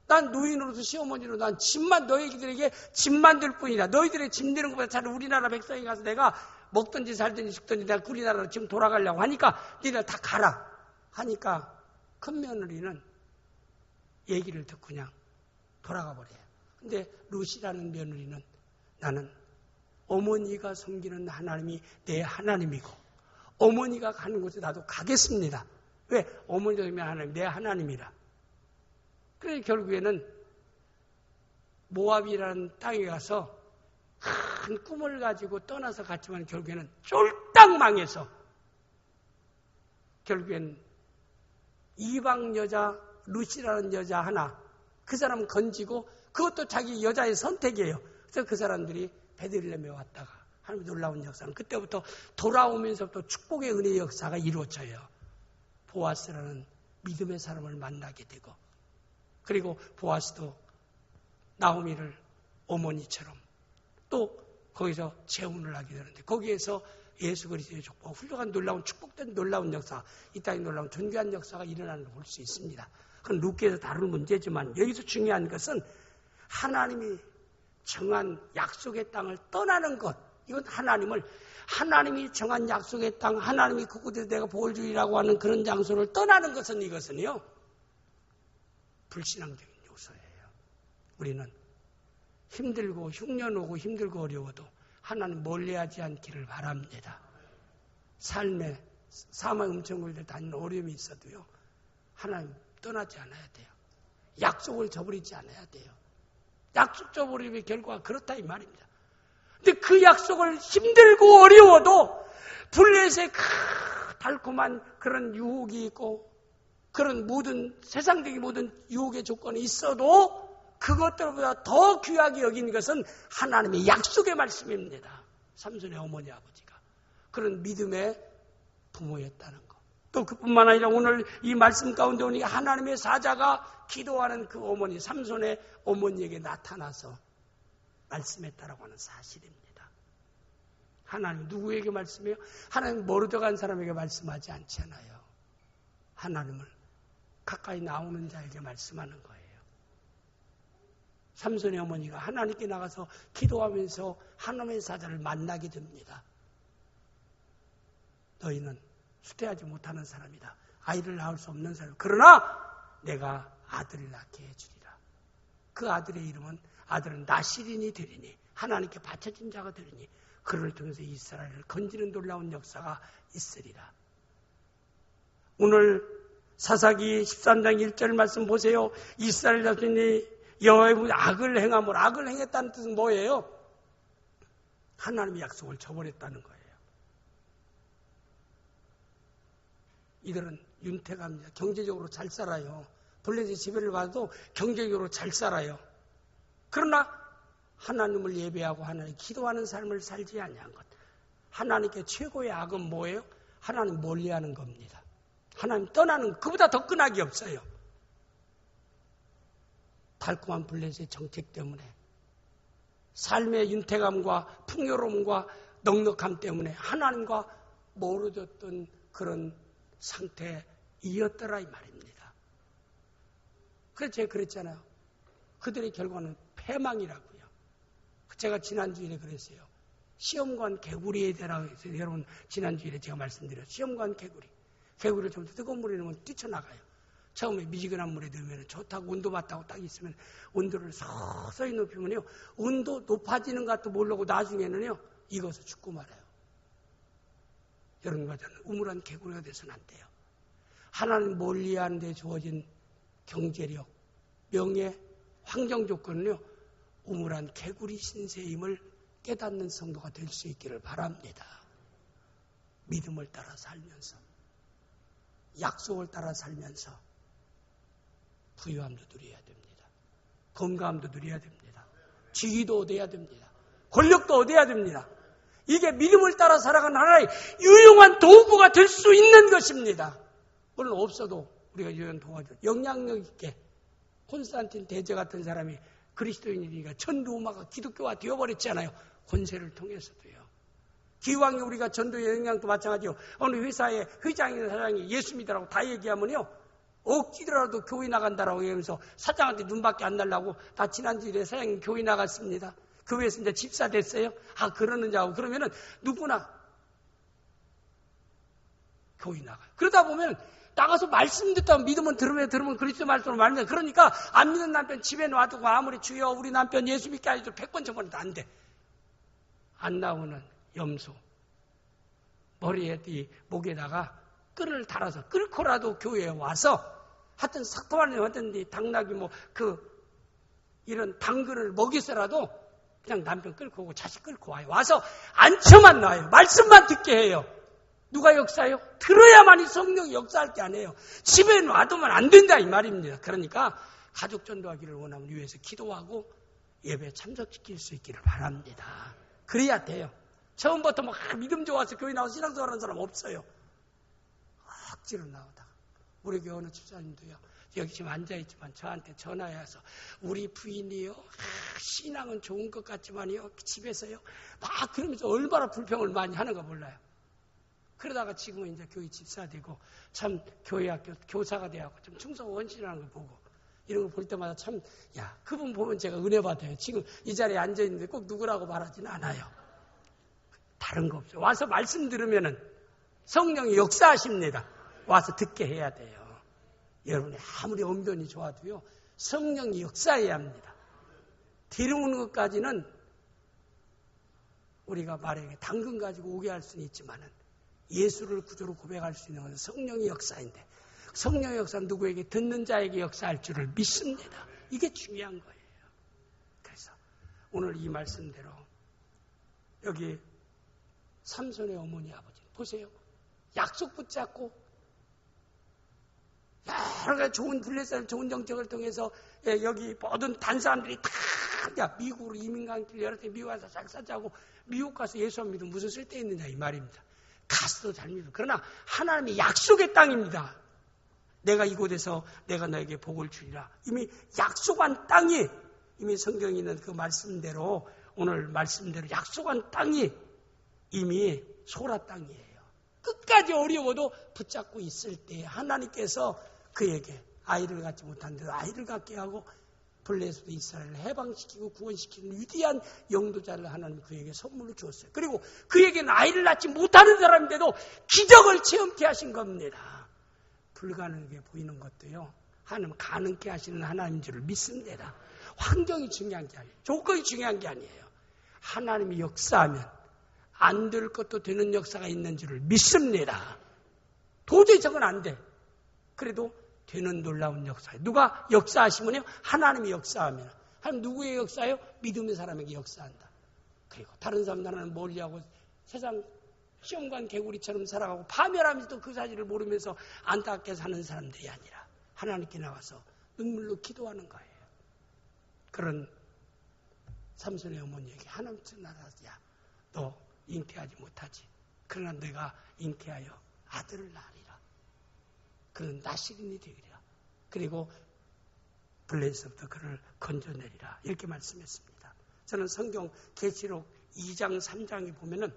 난 노인으로서 시어머니로 난 집만 너희들에게 집만 들 뿐이다. 너희들의 짐 되는 것보다 차라리 우리나라 백성에 가서 내가 먹든지 살든지 죽든지 내가 우리나라로 지금 돌아가려고 하니까 니들 다 가라 하니까 큰 며느리는 얘기를 듣고 그냥 돌아가 버려요. 근데 룻이라는 며느리는 나는 어머니가 섬기는 하나님이 내 하나님이고 어머니가 가는 곳에 나도 가겠습니다. 왜? 어머니가 섬기는 하나님 내 하나님이라. 그래서 결국에는 모압이라는 땅에 가서 큰 꿈을 가지고 떠나서 갔지만 결국에는 쫄딱 망해서 결국엔 이방 여자 룻이라는 여자 하나 그 사람 건지고 그것도 자기 여자의 선택이에요. 그래서 그 사람들이 베들레헴에 왔다가 하나님의 놀라운 역사는 그때부터 돌아오면서부터 축복의 은혜의 역사가 이루어져요. 보아스라는 믿음의 사람을 만나게 되고 그리고 보아스도 나오미를 어머니처럼 또 거기서 재혼을 하게 되는데 거기에서 예수 그리스도의 족보가 훌륭한 놀라운 축복된 놀라운 역사, 이 땅의 놀라운 존귀한 역사가 일어나는 걸 볼 수 있습니다. 그건 룻기에서 다룬 문제지만 여기서 중요한 것은 하나님이 정한 약속의 땅을 떠나는 것. 이건 하나님이 정한 약속의 땅, 하나님이 그곳에 내가 복을 주리라고 하는 그런 장소를 떠나는 것은 이것은요 불신앙적인 요소예요. 우리는 힘들고 흉년 오고 힘들고 어려워도 하나님 멀리하지 않기를 바랍니다. 삶에 사망 음천국에 다니는 어려움이 있어도요 하나님 떠나지 않아야 돼요. 약속을 저버리지 않아야 돼요. 약속 저버림의 결과가 그렇다 이 말입니다. 근데 그 약속을 힘들고 어려워도 블레셋의 달콤한 그런 유혹이 있고 그런 모든 세상적인 모든 유혹의 조건이 있어도 그것들보다 더 귀하게 여긴 것은 하나님의 약속의 말씀입니다. 삼손의 어머니 아버지가 그런 믿음의 부모였다는 것. 또 그뿐만 아니라 오늘 이 말씀 가운데 오니 하나님의 사자가 기도하는 그 어머니, 삼손의 어머니에게 나타나서 말씀했다라고 하는 사실입니다. 하나님 누구에게 말씀해요? 하나님 멀어 간 사람에게 말씀하지 않잖아요. 하나님을 가까이 나오는 자에게 말씀하는 거예요. 삼손의 어머니가 하나님께 나가서 기도하면서 하나님의 사자를 만나게 됩니다. 너희는 수태하지 못하는 사람이다. 아이를 낳을 수 없는 사람. 그러나 내가 아들을 낳게 해주리라. 그 아들의 이름은 아들은 나시린이 되리니 하나님께 바쳐진 자가 되리니 그를 통해서 이스라엘을 건지는 놀라운 역사가 있으리라. 오늘 사사기 13장 1절 말씀 보세요. 이스라엘 자손이 여호와의 악을 행함으로 악을 행했다는 뜻은 뭐예요? 하나님의 약속을 저버렸다는 거예요. 이들은 윤택합니다. 경제적으로 잘 살아요. 블레셋 지배를 받아도 경제적으로 잘 살아요. 그러나 하나님을 예배하고 하나님 기도하는 삶을 살지 아니한 것. 하나님께 최고의 악은 뭐예요? 하나님 멀리하는 겁니다. 하나님 떠나는 것. 그보다 더 큰 악이 없어요. 달콤한 블레셋의 정책 때문에 삶의 윤택함과 풍요로움과 넉넉함 때문에 하나님과 멀어졌던 그런 상태이었더라 이 말입니다. 그래서 제가 그랬잖아요. 그들의 결과는 패망이라고요. 제가 지난주일에 그랬어요. 시험관 개구리에 대라고 해서 여러분 지난주일에 제가 말씀드렸어요. 시험관 개구리. 개구리를 좀 뜨거운 물에 넣으면 뛰쳐나가요. 처음에 미지근한 물에 넣으면 좋다고 온도 맞다고 딱 있으면 온도를 서서히 높이면요. 온도 높아지는 것도 모르고 나중에는요. 익어서 죽고 말아요. 여러분과 저는 우물한 개구리가 돼서는 안 돼요. 하나님 멀리하는 데 주어진 경제력, 명예, 환경 조건은요. 우물한 개구리 신세임을 깨닫는 성도가 될 수 있기를 바랍니다. 믿음을 따라 살면서 약속을 따라 살면서 부유함도 누려야 됩니다. 건강함도 누려야 됩니다. 지위도 얻어야 됩니다. 권력도 얻어야 됩니다. 이게 믿음을 따라 살아가는 하나의 유용한 도구가 될 수 있는 것입니다. 물론 없어도 우리가 유용한 도구가 영향력 있게 콘스탄틴 대제 같은 사람이 그리스도인이니까 전도마가 기독교화 되어버렸잖아요. 권세를 통해서도요. 기왕에 우리가 전도의 영향도 마찬가지요. 어느 회사의 회장이나 사장이 예수 믿으라고 다 얘기하면요. 억지로라도 교회 나간다라고 얘기하면서 사장한테 눈밖에 안 날라고 다 지난주에 사장님 교회 나갔습니다. 교회에서 이제 집사 됐어요. 아 그러는 자고 그러면은 누구나 교회 나가요. 그러다 보면 나가서 말씀 듣다 믿으면 들으면 그리스도 말씀으로 말합니다. 그러니까 안 믿는 남편 집에 놔두고 아무리 주여 우리 남편 예수 믿게 하죠 100번 정도는 안 돼. 안 나오는 염소 머리에 이 목에다가 끈을 달아서 끌고라도 교회에 와서 하여튼 사토하는 하든지 당나귀 이런 당근을 먹이서라도 그냥 남편 끌고 오고 자식 끌고 와요. 와서 앉혀만 놔요. 말씀만 듣게 해요. 누가 역사해요? 들어야만이 성령이 역사할 게 아니에요. 집에 놔두면 안 된다 이 말입니다. 그러니까 가족 전도하기를 원하면 위해서 기도하고 예배에 참석시킬 수 있기를 바랍니다. 그래야 돼요. 처음부터 막 믿음 좋아서 교회 나와서 신앙생활하는 사람 없어요. 억지로 나오다가 우리 교회 어느 집사님도요. 여기 지금 앉아있지만 저한테 전화해서 우리 부인이요. 신앙은 좋은 것 같지만요. 집에서요. 막 그러면서 얼마나 불평을 많이 하는가 몰라요. 그러다가 지금은 이제 교회 집사 되고 참 교회 학교 교사가 되어서 좀 충성 원신하는 걸 보고 이런 거 볼 때마다 참 그분 보면 제가 은혜 받아요. 지금 이 자리에 앉아있는데 꼭 누구라고 말하지는 않아요. 다른 거 없어요. 와서 말씀 들으면은 성령이 역사하십니다. 와서 듣게 해야 돼요. 여러분이 아무리 언변이 좋아도요. 성령이 역사해야 합니다. 데려오는 것까지는 우리가 말하기에 당근 가지고 오게 할 수는 있지만은 예수를 구주로 고백할 수 있는 것은 성령의 역사인데 성령의 역사는 누구에게 듣는 자에게 역사할 줄을 믿습니다. 이게 중요한 거예요. 그래서 오늘 이 말씀대로 여기 삼손의 어머니 아버지 보세요. 약속 붙잡고 여러 가지 좋은 블레셋, 좋은 정책을 통해서 여기 모든 단 사람들이 다 미국으로 이민 간 길 열을 때 미국 가서 잘 살자고 미국 가서 예수 안 믿으면 무슨 쓸데있느냐 이 말입니다. 가서도 잘 믿어. 그러나 하나님의 약속의 땅입니다. 내가 이곳에서 내가 너에게 복을 주리라. 이미 약속한 땅이 이미 성경에 있는 그 말씀대로 오늘 말씀대로 약속한 땅이 이미 소라 땅이에요. 끝까지 어려워도 붙잡고 있을 때 하나님께서 그에게 아이를 갖지 못한데도 아이를 갖게 하고 블레셋 이스라엘을 해방시키고 구원시키는 위대한 영도자를 하나님 그에게 선물로 주었어요. 그리고 그에게는 아이를 낳지 못하는 사람인데도 기적을 체험케 하신 겁니다. 불가능하게 보이는 것도요. 하나님 가능케 하시는 하나님인 줄을 믿습니다. 환경이 중요한 게 아니에요. 조건이 중요한 게 아니에요. 하나님이 역사하면 안 될 것도 되는 역사가 있는 줄을 믿습니다. 도저히 저건 안 돼. 그래도 되는 놀라운 역사예요. 누가 역사하시면요? 하나님이 역사하면. 하나님 누구의 역사예요? 믿음의 사람에게 역사한다. 그리고 다른 사람들은 멀리하고 세상 시험관 개구리처럼 살아가고 파멸하면서도 그 사실을 모르면서 안타깝게 사는 사람들이 아니라 하나님께 나와서 눈물로 기도하는 거예요. 그런 삼손의 어머니에게 하나님께서 나라야 너 잉태하지 못하지. 그러나 내가 잉태하여 아들을 낳으리라. 그는 나시린이 되리라. 그리고 블레셋부터 그를 건져내리라. 이렇게 말씀했습니다. 저는 성경 계시록 2장 3장에 보면은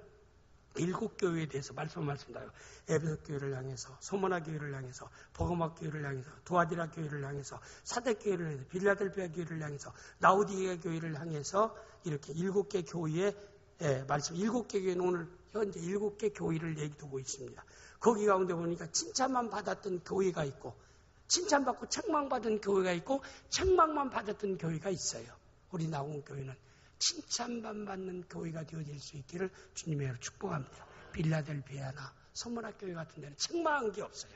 7교회에 대해서 말씀드려요. 에베소 교회를 향해서, 소모나 교회를 향해서, 버가모 교회를 향해서, 두아디라 교회를 향해서, 사대 교회를 향해서, 빌라델피아 교회를 향해서, 라우디게아 교회를 향해서 이렇게 7개 교회의 말씀, 7개 교회는 오늘 현재 7개 교회를 얘기하고 있습니다. 거기 가운데 보니까 칭찬만 받았던 교회가 있고, 칭찬받고 책망받은 교회가 있고, 책망만 받았던 교회가 있어요. 우리 나온 교회는 칭찬만 받는 교회가 되어질 수 있기를 주님의 축복합니다. 빌라델피아나 서문학교회 같은 데는 책망한 게 없어요.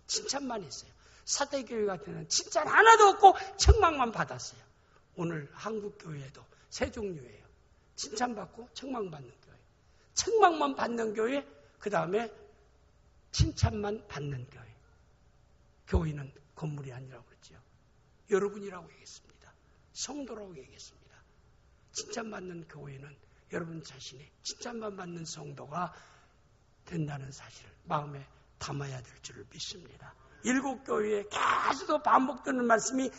칭찬만 했어요. 사대교회 같은 데는 칭찬 하나도 없고 책망만 받았어요. 오늘 한국교회에도 세 종류예요. 칭찬받고 책망받는 교회. 책망만 받는 교회, 그 다음에 칭찬만 받는 교회. 교회는 건물이 아니라고 그랬죠. 여러분이라고 얘기했습니다. 성도라고 얘기했습니다. 칭찬받는 교회는 여러분 자신이 칭찬만 받는 성도가 된다는 사실을 마음에 담아야 될 줄을 믿습니다. 7교회에 계속 반복되는 말씀이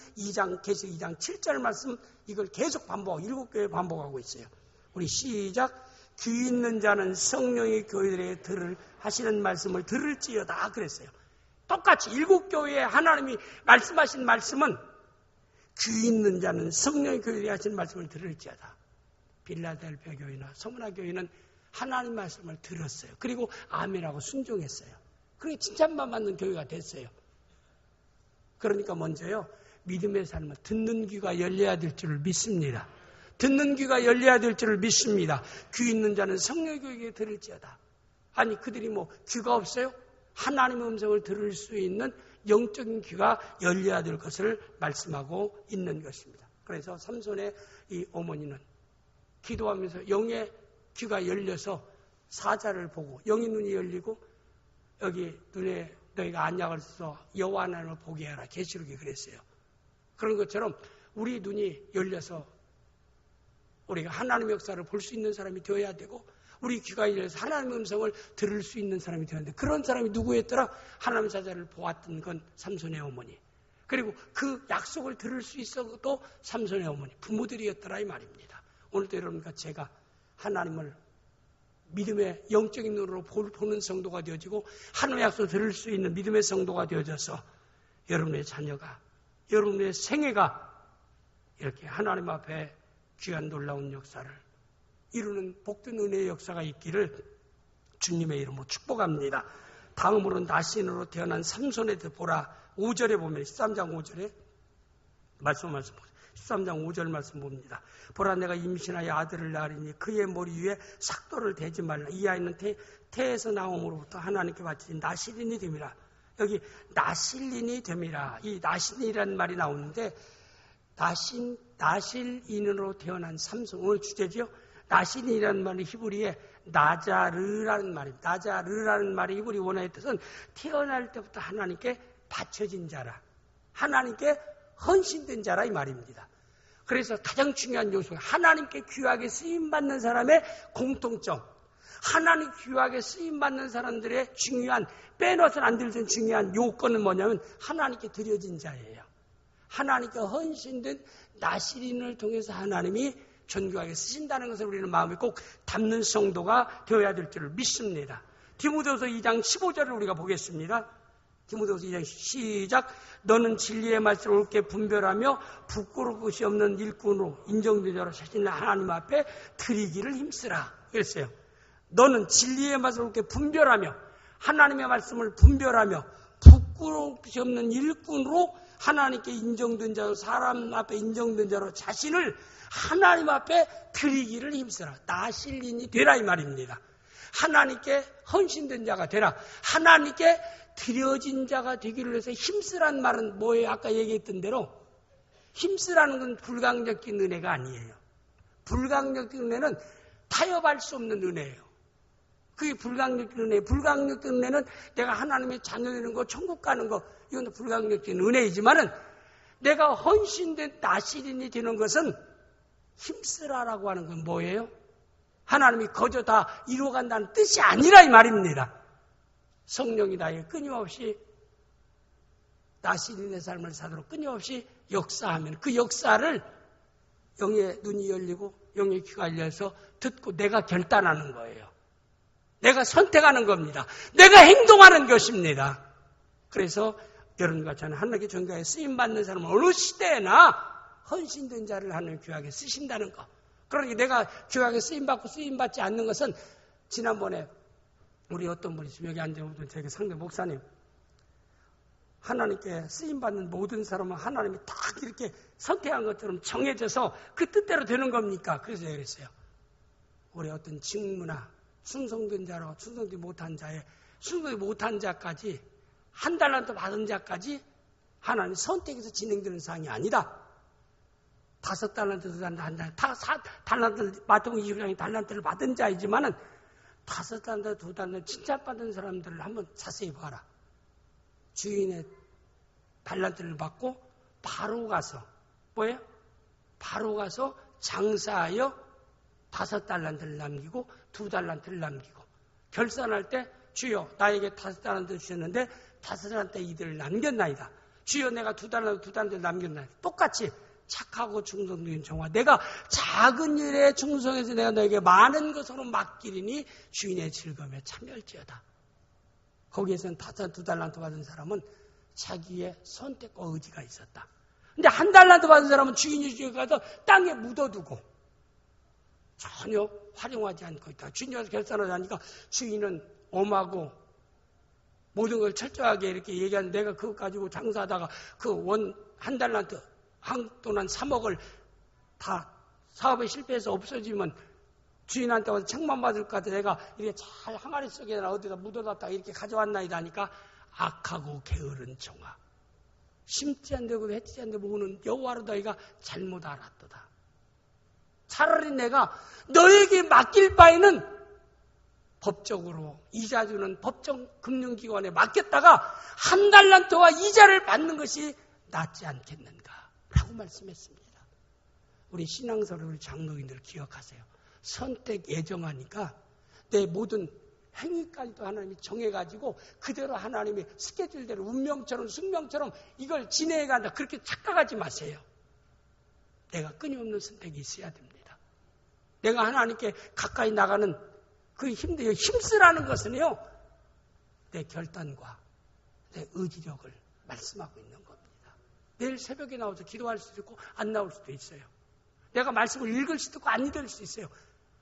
계시록 2장 7절 말씀, 이걸 계속 7교회에 반복하고 있어요. 우리 시작. 귀 있는 자는 성령의 교회들에게 하시는 말씀을 들을지어다 그랬어요. 똑같이 7교회에 하나님이 말씀하신 말씀은 귀 있는 자는 성령의 교회에 하신 말씀을 들을지어다. 빌라델피아 교회나 서문화 교회는 하나님 말씀을 들었어요. 그리고 아멘하고 순종했어요. 그리고 칭찬만 받는 교회가 됐어요. 그러니까 먼저요, 믿음의 삶은 듣는 귀가 열려야 될 줄을 믿습니다. 듣는 귀가 열려야 될 줄을 믿습니다. 귀 있는 자는 성령의 교회에 들을지어다. 아니, 그들이 뭐 귀가 없어요? 하나님의 음성을 들을 수 있는 영적인 귀가 열려야 될 것을 말씀하고 있는 것입니다. 그래서 삼손의 이 어머니는 기도하면서 영의 귀가 열려서 사자를 보고 영의 눈이 열리고 여기 눈에 너희가 안약을 써서 여호와 하나님을 보게 하라. 계시록이 그랬어요. 그런 것처럼 우리 눈이 열려서 우리가 하나님의 역사를 볼 수 있는 사람이 되어야 되고 우리 귀가 열려서 하나님의 음성을 들을 수 있는 사람이 되었는데 그런 사람이 누구였더라? 하나님의 사자를 보았던 건 삼손의 어머니. 그리고 그 약속을 들을 수 있어도 삼손의 어머니, 부모들이었더라 이 말입니다. 오늘도 여러분과 제가 하나님을 믿음의 영적인 눈으로 보는 성도가 되어지고 하나님의 약속을 들을 수 있는 믿음의 성도가 되어져서 여러분의 자녀가, 여러분의 생애가 이렇게 하나님 앞에 귀한 놀라운 역사를 이루는 복된 은혜의 역사가 있기를 주님의 이름으로 축복합니다. 다음으로 나신으로 태어난 삼손에 보라. 5절에 보면 13장 5절에 말씀 13장 5절 말씀 봅니다. 보라, 내가 임신하여 아들을 낳으리니 그의 머리 위에 삭도를 대지 말라. 이 아이는 태에서 나옴으로부터 하나님께 바친 나실인이 됨이라. 여기 나실인이 됨이라. 이 나실인이라는 말이 나오는데 나실인으로 태어난 삼손, 오늘 주제죠. 나실인이라는 말은 히브리에 나자르라는 말입니다. 나자르라는 말이 히브리 원어의 뜻은 태어날 때부터 하나님께 바쳐진 자라. 하나님께 헌신된 자라 이 말입니다. 그래서 가장 중요한 요소가 하나님께 귀하게 쓰임받는 사람의 공통점. 하나님 귀하게 쓰임받는 사람들의 중요한, 빼놓아서는 안 될 중요한 요건은 뭐냐면 하나님께 드려진 자예요. 하나님께 헌신된 나시린을 통해서 하나님이 존귀하게 쓰신다는 것을 우리는 마음에 꼭 담는 성도가 되어야 될 줄을 믿습니다. 디모데후서 2장 15절을 우리가 보겠습니다. 디모데후서 2장 시작. 너는 진리의 말씀을 옳게 분별하며 부끄러울 것이 없는 일꾼으로 인정된 자로 자신을 하나님 앞에 드리기를 힘쓰라. 그랬어요. 너는 진리의 말씀을 옳게 분별하며, 하나님의 말씀을 분별하며 부끄러울 것이 없는 일꾼으로 하나님께 인정된 자로, 사람 앞에 인정된 자로 자신을 하나님 앞에 드리기를 힘쓰라. 나실린이 되라 이 말입니다. 하나님께 헌신된 자가 되라. 하나님께 드려진 자가 되기를 위해서 힘쓰란 말은 뭐예요? 아까 얘기했던 대로 힘쓰라는 건 불강력적인 은혜가 아니에요. 불강력적인 은혜는 타협할 수 없는 은혜예요. 그게 불강력적인 은혜예요. 불강력적인 은혜는 내가 하나님의 자녀 되는 거, 천국 가는 거, 이건 불강력적인 은혜이지만은 내가 헌신된 나시린이 되는 것은 힘쓰라라고 하는 건 뭐예요? 하나님이 거저 다 이루어간다는 뜻이 아니라 이 말입니다. 성령이 나에게 끊임없이 나시린의 삶을 사도록 끊임없이 역사하면 그 역사를 영의 눈이 열리고 영의 귀가 열려서 듣고 내가 결단하는 거예요. 내가 선택하는 겁니다. 내가 행동하는 것입니다. 그래서 여러분과 저는 하나님께 존귀하게 쓰임받는 사람은 어느 시대에나 헌신된 자를 하나님 귀하게 쓰신다는 거. 그러니 내가 귀하게 쓰임받고 쓰임받지 않는 것은, 지난번에 우리 어떤 분이 여기 앉아오던 저기 상대 목사님, 하나님께 쓰임받는 모든 사람은 하나님이 딱 이렇게 선택한 것처럼 정해져서 그 뜻대로 되는 겁니까? 그래서 그랬어요. 우리 어떤 직무나 충성된 자로 충성되지 못한 자에, 충성되지 못한 자까지, 한 달란트 받은 자까지 하나님 선택해서 진행되는 사항이 아니다. 5달란트, 2달란트, 한 달, 다 4달란트, 마태복음 20장의 달란트를 받은 자이지만은 5달란트, 2달란트 칭찬받은 사람들을 한번 자세히 봐라. 주인의 달란트를 받고 바로 가서, 뭐예요? 바로 가서 장사하여 5달란트를 남기고 2달란트를 남기고, 결산할 때 주여 나에게 5달란트 주셨는데 5달란트 이들을 남겼나이다. 주여 내가 2달란트를 남겼나이다. 똑같이 착하고 충성된 종아, 내가 작은 일에 충성해서 내가 너에게 많은 것으로 맡기리니 주인의 즐거움에 참여할지어다. 거기에서는 2달란트 받은 사람은 자기의 선택과 의지가 있었다. 근데 1달란트 받은 사람은 주인이 주에 가서 땅에 묻어두고 전혀 활용하지 않고 있다. 주인이 와서 결산하지 않으니까 주인은 엄하고 모든 걸 철저하게 이렇게 얘기하는데, 내가 그거 가지고 장사하다가 그 1달란트 한 돈 한 3억을 다 사업에 실패해서 없어지면 주인한테 와서 책만 받을 것 같아. 내가 이렇게 잘 항아리 속에나 어디다 묻어놨다가 이렇게 가져왔나이다 하니까, 악하고 게으른 종아, 심지 않되고 해치지 않되고 모으는 여호와로 너희가 잘못 알았도다. 차라리 내가 너에게 맡길 바에는 법적으로 이자 주는 법정 금융기관에 맡겼다가 1달란트와 이자를 받는 것이 낫지 않겠는가 라고 말씀했습니다. 우리 신앙서를 우리 장로인들 기억하세요. 선택 예정하니까 내 모든 행위까지도 하나님이 정해가지고 그대로 하나님이 스케줄대로 운명처럼 숙명처럼 이걸 진행해간다, 그렇게 착각하지 마세요. 내가 끊임없는 선택이 있어야 됩니다. 내가 하나님께 가까이 나가는 그 힘쓰라는 것은요, 내 결단과 내 의지력을 말씀하고 있는 겁니다. 내일 새벽에 나와서 기도할 수도 있고 안 나올 수도 있어요. 내가 말씀을 읽을 수도 있고 안 읽을 수도 있어요.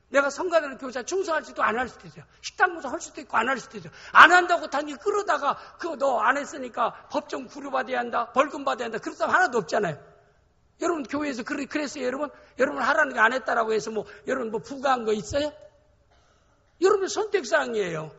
내가 성가대로 교사 충성할 수도 안 할 수도 있어요. 식당공사 할 수도 있고 안 할 수도 있어요. 안 한다고 단지 끌어다가 그거 너 안 했으니까 법정 구류받아야 한다, 벌금 받아야 한다, 그런 사람 하나도 없잖아요. 여러분 교회에서 그랬어요. 여러분 하라는 게 안 했다라고 해서 여러분 부과한 거 있어요? 여러분의 선택사항이에요.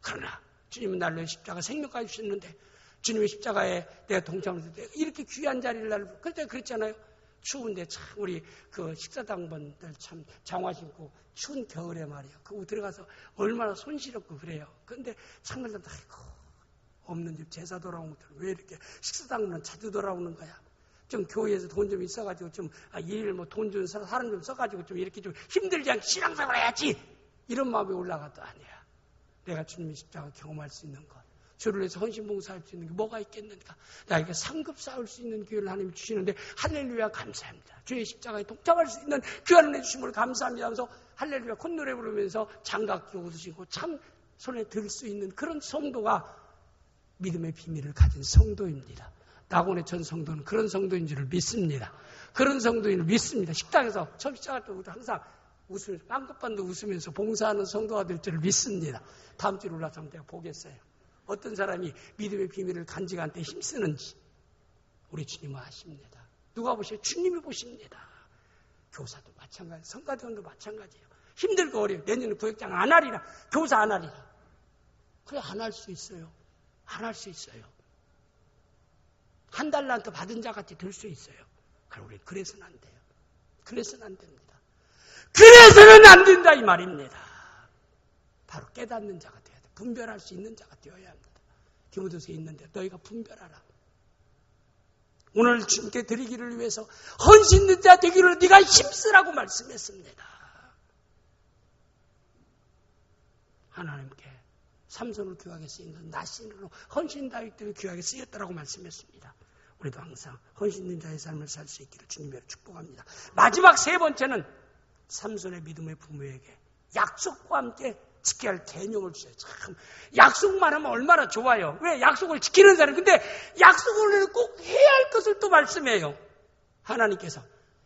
그러나 주님은 날로 십자가 생명까지 주셨는데, 주님의 십자가에 내가 동참해서 이렇게 귀한 자리를 날, 그때 그랬잖아요. 추운데 참 우리 그 식사당번들 참 장화 신고 추운 겨울에 말이에요. 그거 들어가서 얼마나 손시렵고 그래요. 그런데 창문에서 아이고 없는 집 제사 돌아온 것들 왜 이렇게 식사당은 자주 돌아오는 거야? 좀 교회에서 돈 좀 있어가지고 좀 일 뭐 돈 준 사람 좀 써가지고 좀 이렇게 좀 힘들지 않게 신앙생활 해야지 이런 마음이 올라가도 아니야. 내가 주님의 십자가 경험할 수 있는 것, 주를 위해서 헌신봉사할 수 있는 게 뭐가 있겠는가? 나에게 상급 쌓을 수 있는 기회를 하나님이 주시는데 할렐루야 감사합니다. 주의 십자가에 동참할 수 있는 귀한 은혜 주심을 감사합니다 하면서 할렐루야 콧노래 부르면서 장갑 끼고 드시고 참 손에 들 수 있는 그런 성도가 믿음의 비밀을 가진 성도입니다. 낙원의 전 성도는 그런 성도인 줄을 믿습니다. 그런 성도인을 믿습니다. 식당에서 처음 시작할 때 우리 항상 웃으면서 빵긋반도 웃으면서 봉사하는 성도가 될 줄을 믿습니다. 다음 주에 올라서 내가 보겠어요. 어떤 사람이 믿음의 비밀을 간직할 때 힘쓰는지 우리 주님은 아십니다. 누가 보셔요? 주님이 보십니다. 교사도 마찬가지, 성가대원도 마찬가지예요. 힘들고 어려워요. 내년에 구역장 안 하리라. 교사 안 하리라. 그래 안 할 수 있어요. 안 할 수 있어요. 한 달란트 받은 자 같이 될 수 있어요. 그럼 우리 그래서는 안 돼요. 그래서는 안 됩니다. 그래서는 안 된다 이 말입니다. 바로 깨닫는 자가 돼야 돼. 분별할 수 있는 자가 되어야 합니다. 디모데서에 있는데 너희가 분별하라. 오늘 주님께 드리기를 위해서 헌신된 자 되기를 네가 힘쓰라고 말씀했습니다. 하나님께 삼손을 귀하게 쓰인 것은 나신으로 헌신 다윗들을 귀하게 쓰였다라고 말씀했습니다. 우리도 항상 헌신된 자의 삶을 살 수 있기를 주님으로 축복합니다. 마지막 세 번째는 삼손의 믿음의 부모에게 약속과 함께 지켜야 할 계명을 주셔요. 참 약속만 하면 얼마나 좋아요. 왜? 약속을 지키는 사람. 근데 약속을 꼭 해야 할 것을 또 말씀해요. 하나님께서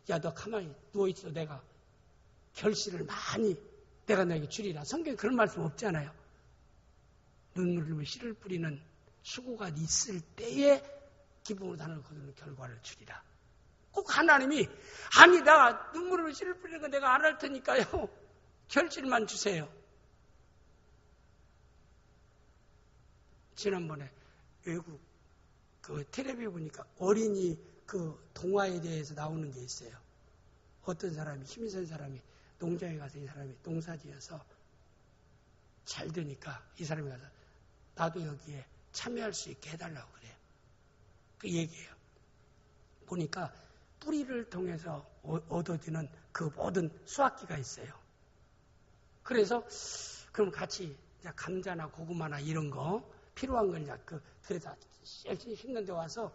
야 너 가만히 누워있어. 내가 결실을 많이 내가 너에게 주리라. 성경에 그런 말씀 없잖아요. 눈물을 흘리며 씨를 뿌리는 수고가 있을 때에 기쁨으로 단을 거두는 결과를 주리라. 꼭 하나님이 아니 나 눈물을 흘리며 씨를 뿌리는 거 내가 안 할 테니까요. 결실만 주세요. 지난번에 외국 그 텔레비에 보니까 어린이 그 동화에 대해서 나오는 게 있어요. 어떤 사람이 힘센 사람이 농장에 가서 이 사람이 농사지어서 잘 되니까 이 사람이 가서 나도 여기에 참여할 수 있게 해달라고 그래요. 그 얘기예요. 보니까 뿌리를 통해서 얻어지는 그 모든 수확기가 있어요. 그래서 그럼 같이 감자나 고구마나 이런 거 필요한 걸 그래서 열심히 심는데 와서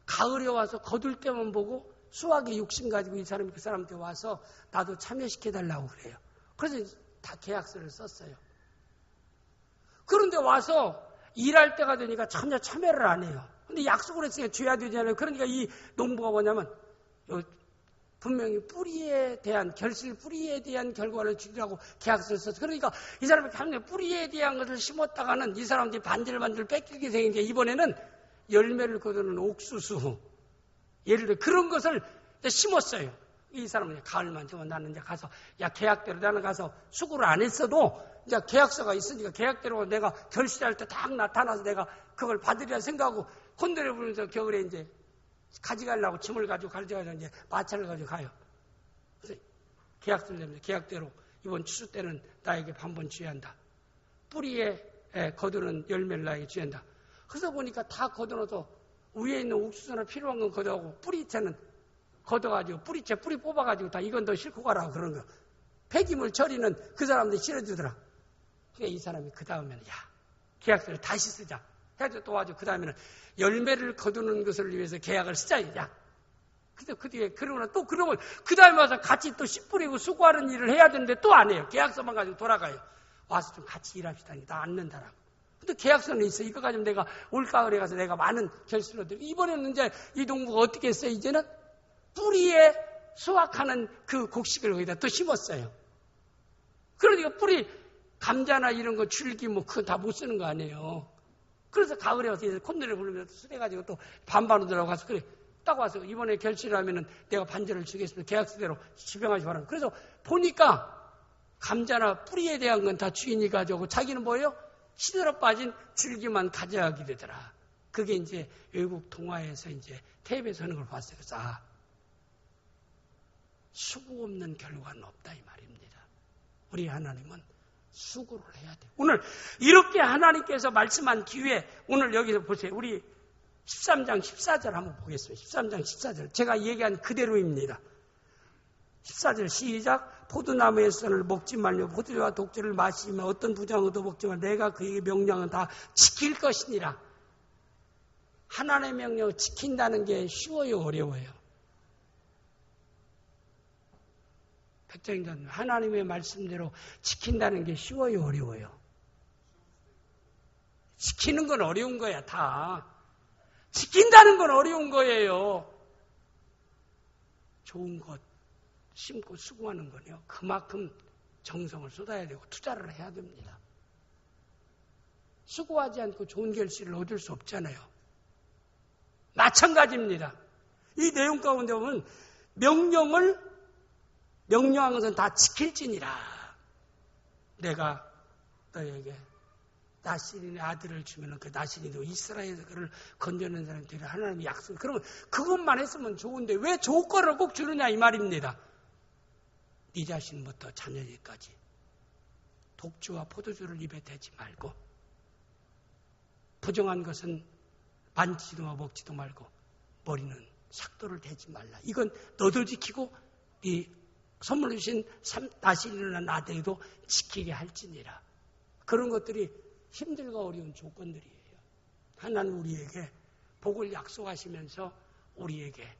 가을에 와서 거둘 때만 보고 수학에 욕심 가지고 이 사람이 그 사람한테 와서 나도 참여시켜달라고 그래요. 그래서 다 계약서를 썼어요. 그런데 와서 일할 때가 되니까 전혀 참여를 안 해요. 근데 약속을 했으니까 줘야 되잖아요. 그러니까 이 농부가 뭐냐면 분명히 뿌리에 대한 결실 뿌리에 대한 결과를 주라고 계약서를 썼어요. 그러니까 이 사람이 뿌리에 대한 것을 심었다가는 이 사람들이 반질반질 뺏기게 생기니까 이번에는 열매를 거두는 옥수수 예를 들어 그런 것을 심었어요. 이 사람은 가을만 되면 나는 이제 가서 계약대로 나는 가서 수고를 안 했어도 이제 계약서가 있으니까 계약대로 내가 결실할 때 딱 나타나서 내가 그걸 받으리라 생각하고 콘도를 부르면서 겨울에 이제 가져가려고 짐을 가지고 가져가서 이제 마차를 가지고 가요. 그래서 계약서를 내면서 계약대로 이번 추수 때는 나에게 반번 줘야 한다. 뿌리에 거두는 열매를 나에게 줘야 한다. 그래서 보니까 다 거둬놓아서 위에 있는 옥수수나 필요한 건 거둬가고 뿌리채는 걷어가지고 뿌리 뽑아가지고 다 이건 너 싣고 가라고 그런 거. 폐기물 처리는 그 사람들이 실어주더라. 그러니까 이 사람이 그 다음에는 계약서를 다시 쓰자. 해서 또 와가지고 그 다음에는 열매를 거두는 것을 위해서 계약을 쓰자. 근데 그 뒤에 그러면 또 그러면 그 다음에 와서 같이 또 씨 뿌리고 수고하는 일을 해야 되는데 또 안 해요. 계약서만 가지고 돌아가요. 와서 좀 같이 일합시다. 나 앉는다라고. 근데 계약서는 있어. 이거 가지고 내가 올가을에 가서 내가 많은 결실을 얻을. 이번에는 이제 이 동부가 어떻게 했어요? 이제는 뿌리에 수확하는 그 곡식을 거기다 또 심었어요. 그러니까 뿌리, 감자나 이런 거 줄기 뭐 그거 다 못 쓰는 거 아니에요. 그래서 가을에 와서 이제 콧노래 부르면서 수대가지고 또 반반으로 가서 그래. 딱 와서 이번에 결실하면은 내가 반절을 주겠습니다. 계약서대로 지병하시 바랍니다. 그래서 보니까 감자나 뿌리에 대한 건 다 주인이 가져오고 자기는 뭐예요? 시들어 빠진 줄기만 가져가게 되더라. 그게 이제 외국 동화에서 이제 텔레비에서 하는 걸 봤어요. 그래서 수고 없는 결과는 없다 이 말입니다. 우리 하나님은 수고를 해야 돼. 오늘 이렇게 하나님께서 말씀한 기회에 오늘 여기서 보세요. 우리 13장 14절 한번 보겠습니다. 13장 14절. 제가 얘기한 그대로입니다. 14절 시작. 포도나무의 선을 먹지 말며 포도주와 독주를 마시며 어떤 부장도 먹지 말며 내가 그에게 명령은 다 지킬 것이니라. 하나님의 명령을 지킨다는 게 쉬워요, 어려워요? 백정인들 하나님의 말씀대로 지킨다는 게 쉬워요, 어려워요? 지키는 건 어려운 거야, 다. 지킨다는 건 어려운 거예요. 좋은 것 심고 수고하는 거요. 그만큼 정성을 쏟아야 되고 투자를 해야 됩니다. 수고하지 않고 좋은 결실을 얻을 수 없잖아요. 마찬가지입니다. 이 내용 가운데 보면 명령한 것은 다 지킬지니라. 내가 너에게 나실인의 아들을 주면 그 나실인도 이스라엘에서 그를 건져낸 사람이 되리라. 하나님의 약속. 그러면 그것만 했으면 좋은데 왜 조건을 꼭 주느냐 이 말입니다. 네 자신부터 자녀들까지 독주와 포도주를 입에 대지 말고 부정한 것은 만지도 먹지도 말고 머리는 삭도를 대지 말라. 이건 너도 지키고 네 선물로 주신 다시 일어난 아들도 지키게 할지니라. 그런 것들이 힘들고 어려운 조건들이에요. 하나님 우리에게 복을 약속하시면서 우리에게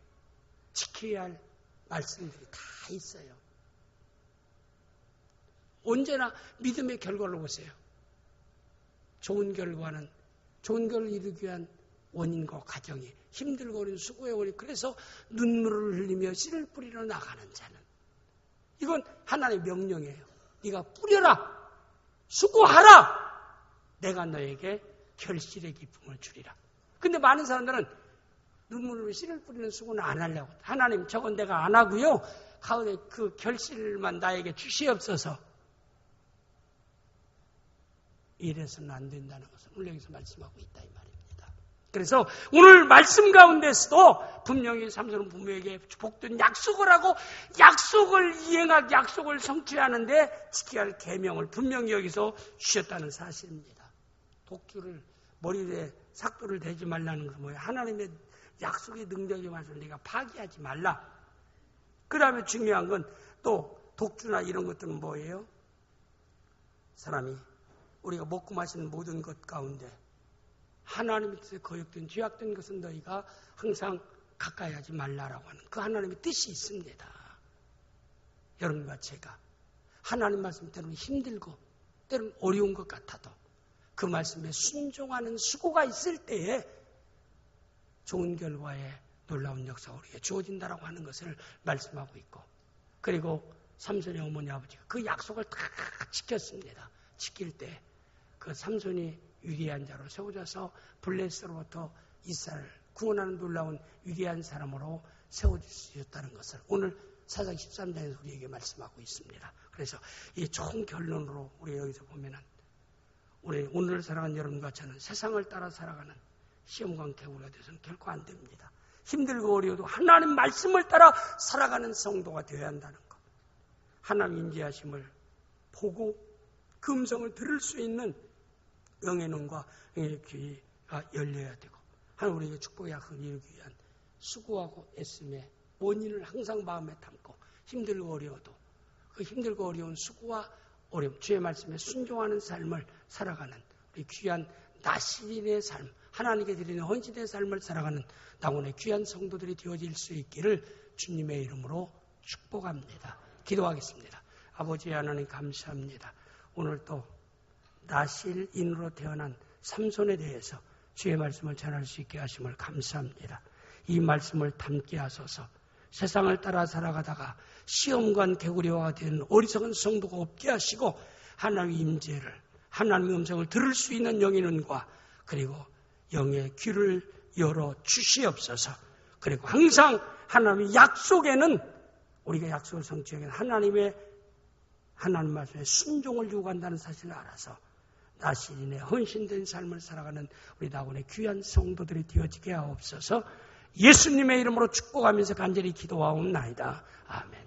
지켜야 할 말씀들이 다 있어요. 언제나 믿음의 결과를 보세요. 좋은 결과를 이루기 위한 원인과 과정이 힘들고 어려운 수고의 원인. 그래서 눈물을 흘리며 씨를 뿌리러 나가는 자는 이건 하나님의 명령이에요. 네가 뿌려라. 수고하라. 내가 너에게 결실의 기쁨을 주리라. 근데 많은 사람들은 눈물로 씨를 뿌리는 수고는 안 하려고. 하나님 저건 내가 안 하고요. 가운데 그 결실만 나에게 주시옵소서. 이래서는 안 된다는 것을 오늘 여기서 말씀하고 있다 이 말입니다. 그래서 오늘 말씀 가운데서도 분명히 삼손은 부모에게 복된 약속을 하고 약속을 이행하고 약속을 성취하는데 지켜야 할 계명을 분명히 여기서 주셨다는 사실입니다. 독주를 머리에 삭도를 대지 말라는 것은 뭐예요? 하나님의 약속의 능력이 와서 네가 파기하지 말라. 그 다음에 중요한 건 또 독주나 이런 것들은 뭐예요? 사람이 우리가 먹고 마시는 모든 것 가운데 하나님의 뜻에 거역된 죄악된 것은 너희가 항상 가까이 하지 말라라고 하는 그 하나님의 뜻이 있습니다. 여러분과 제가 하나님 말씀 때로는 힘들고 때로는 어려운 것 같아도 그 말씀에 순종하는 수고가 있을 때에 좋은 결과에 놀라운 역사가 우리에게 주어진다라고 하는 것을 말씀하고 있고, 그리고 삼손의 어머니 아버지가 그 약속을 다 지켰습니다. 지킬 때 그 삼손이 위대한 자로 세워져서 블레셋으로부터 이스라엘을 구원하는 놀라운 위대한 사람으로 세워주셨다는 것을 오늘 사장 13장에서 우리에게 말씀하고 있습니다. 그래서 이 좋은 결론으로 우리 여기서 보면은 우리 오늘 살아가는 여러분과 저는 세상을 따라 살아가는 시험관 개구리가 되어서는 결코 안 됩니다. 힘들고 어려워도 하나님 말씀을 따라 살아가는 성도가 되어야 한다는 것. 하나님 인지하심을 보고 그 음성을 들을 수 있는 영의 눈과 영의 귀가 열려야 되고, 하나님 우리에게 축복의 약속을 이루기 위한 수고하고 애씀의 원인을 항상 마음에 담고 힘들고 어려워도 그 힘들고 어려운 수고와 어려움, 주의 말씀에 순종하는 삶을 살아가는 우리 귀한 나시린의 삶, 하나님께 드리는 헌신의 삶을 살아가는 나원의 귀한 성도들이 되어질 수 있기를 주님의 이름으로 축복합니다. 기도하겠습니다. 아버지 하나님 감사합니다. 오늘 또 나실인으로 태어난 삼손에 대해서 주의 말씀을 전할 수 있게 하심을 감사합니다. 이 말씀을 담게 하소서. 세상을 따라 살아가다가 시험관 개구리와 된 어리석은 성도가 없게 하시고 하나님의 임재를, 하나님의 음성을 들을 수 있는 영의 눈과 그리고 영의 귀를 열어 주시옵소서. 그리고 항상 하나님의 약속에는 우리가 약속을 성취하기는 하나님 말씀에 순종을 요구한다는 사실을 알아서 나시린의 헌신된 삶을 살아가는 우리 나군의 귀한 성도들이 되어지게 하옵소서. 예수님의 이름으로 축복하면서 간절히 기도하옵나이다. 아멘.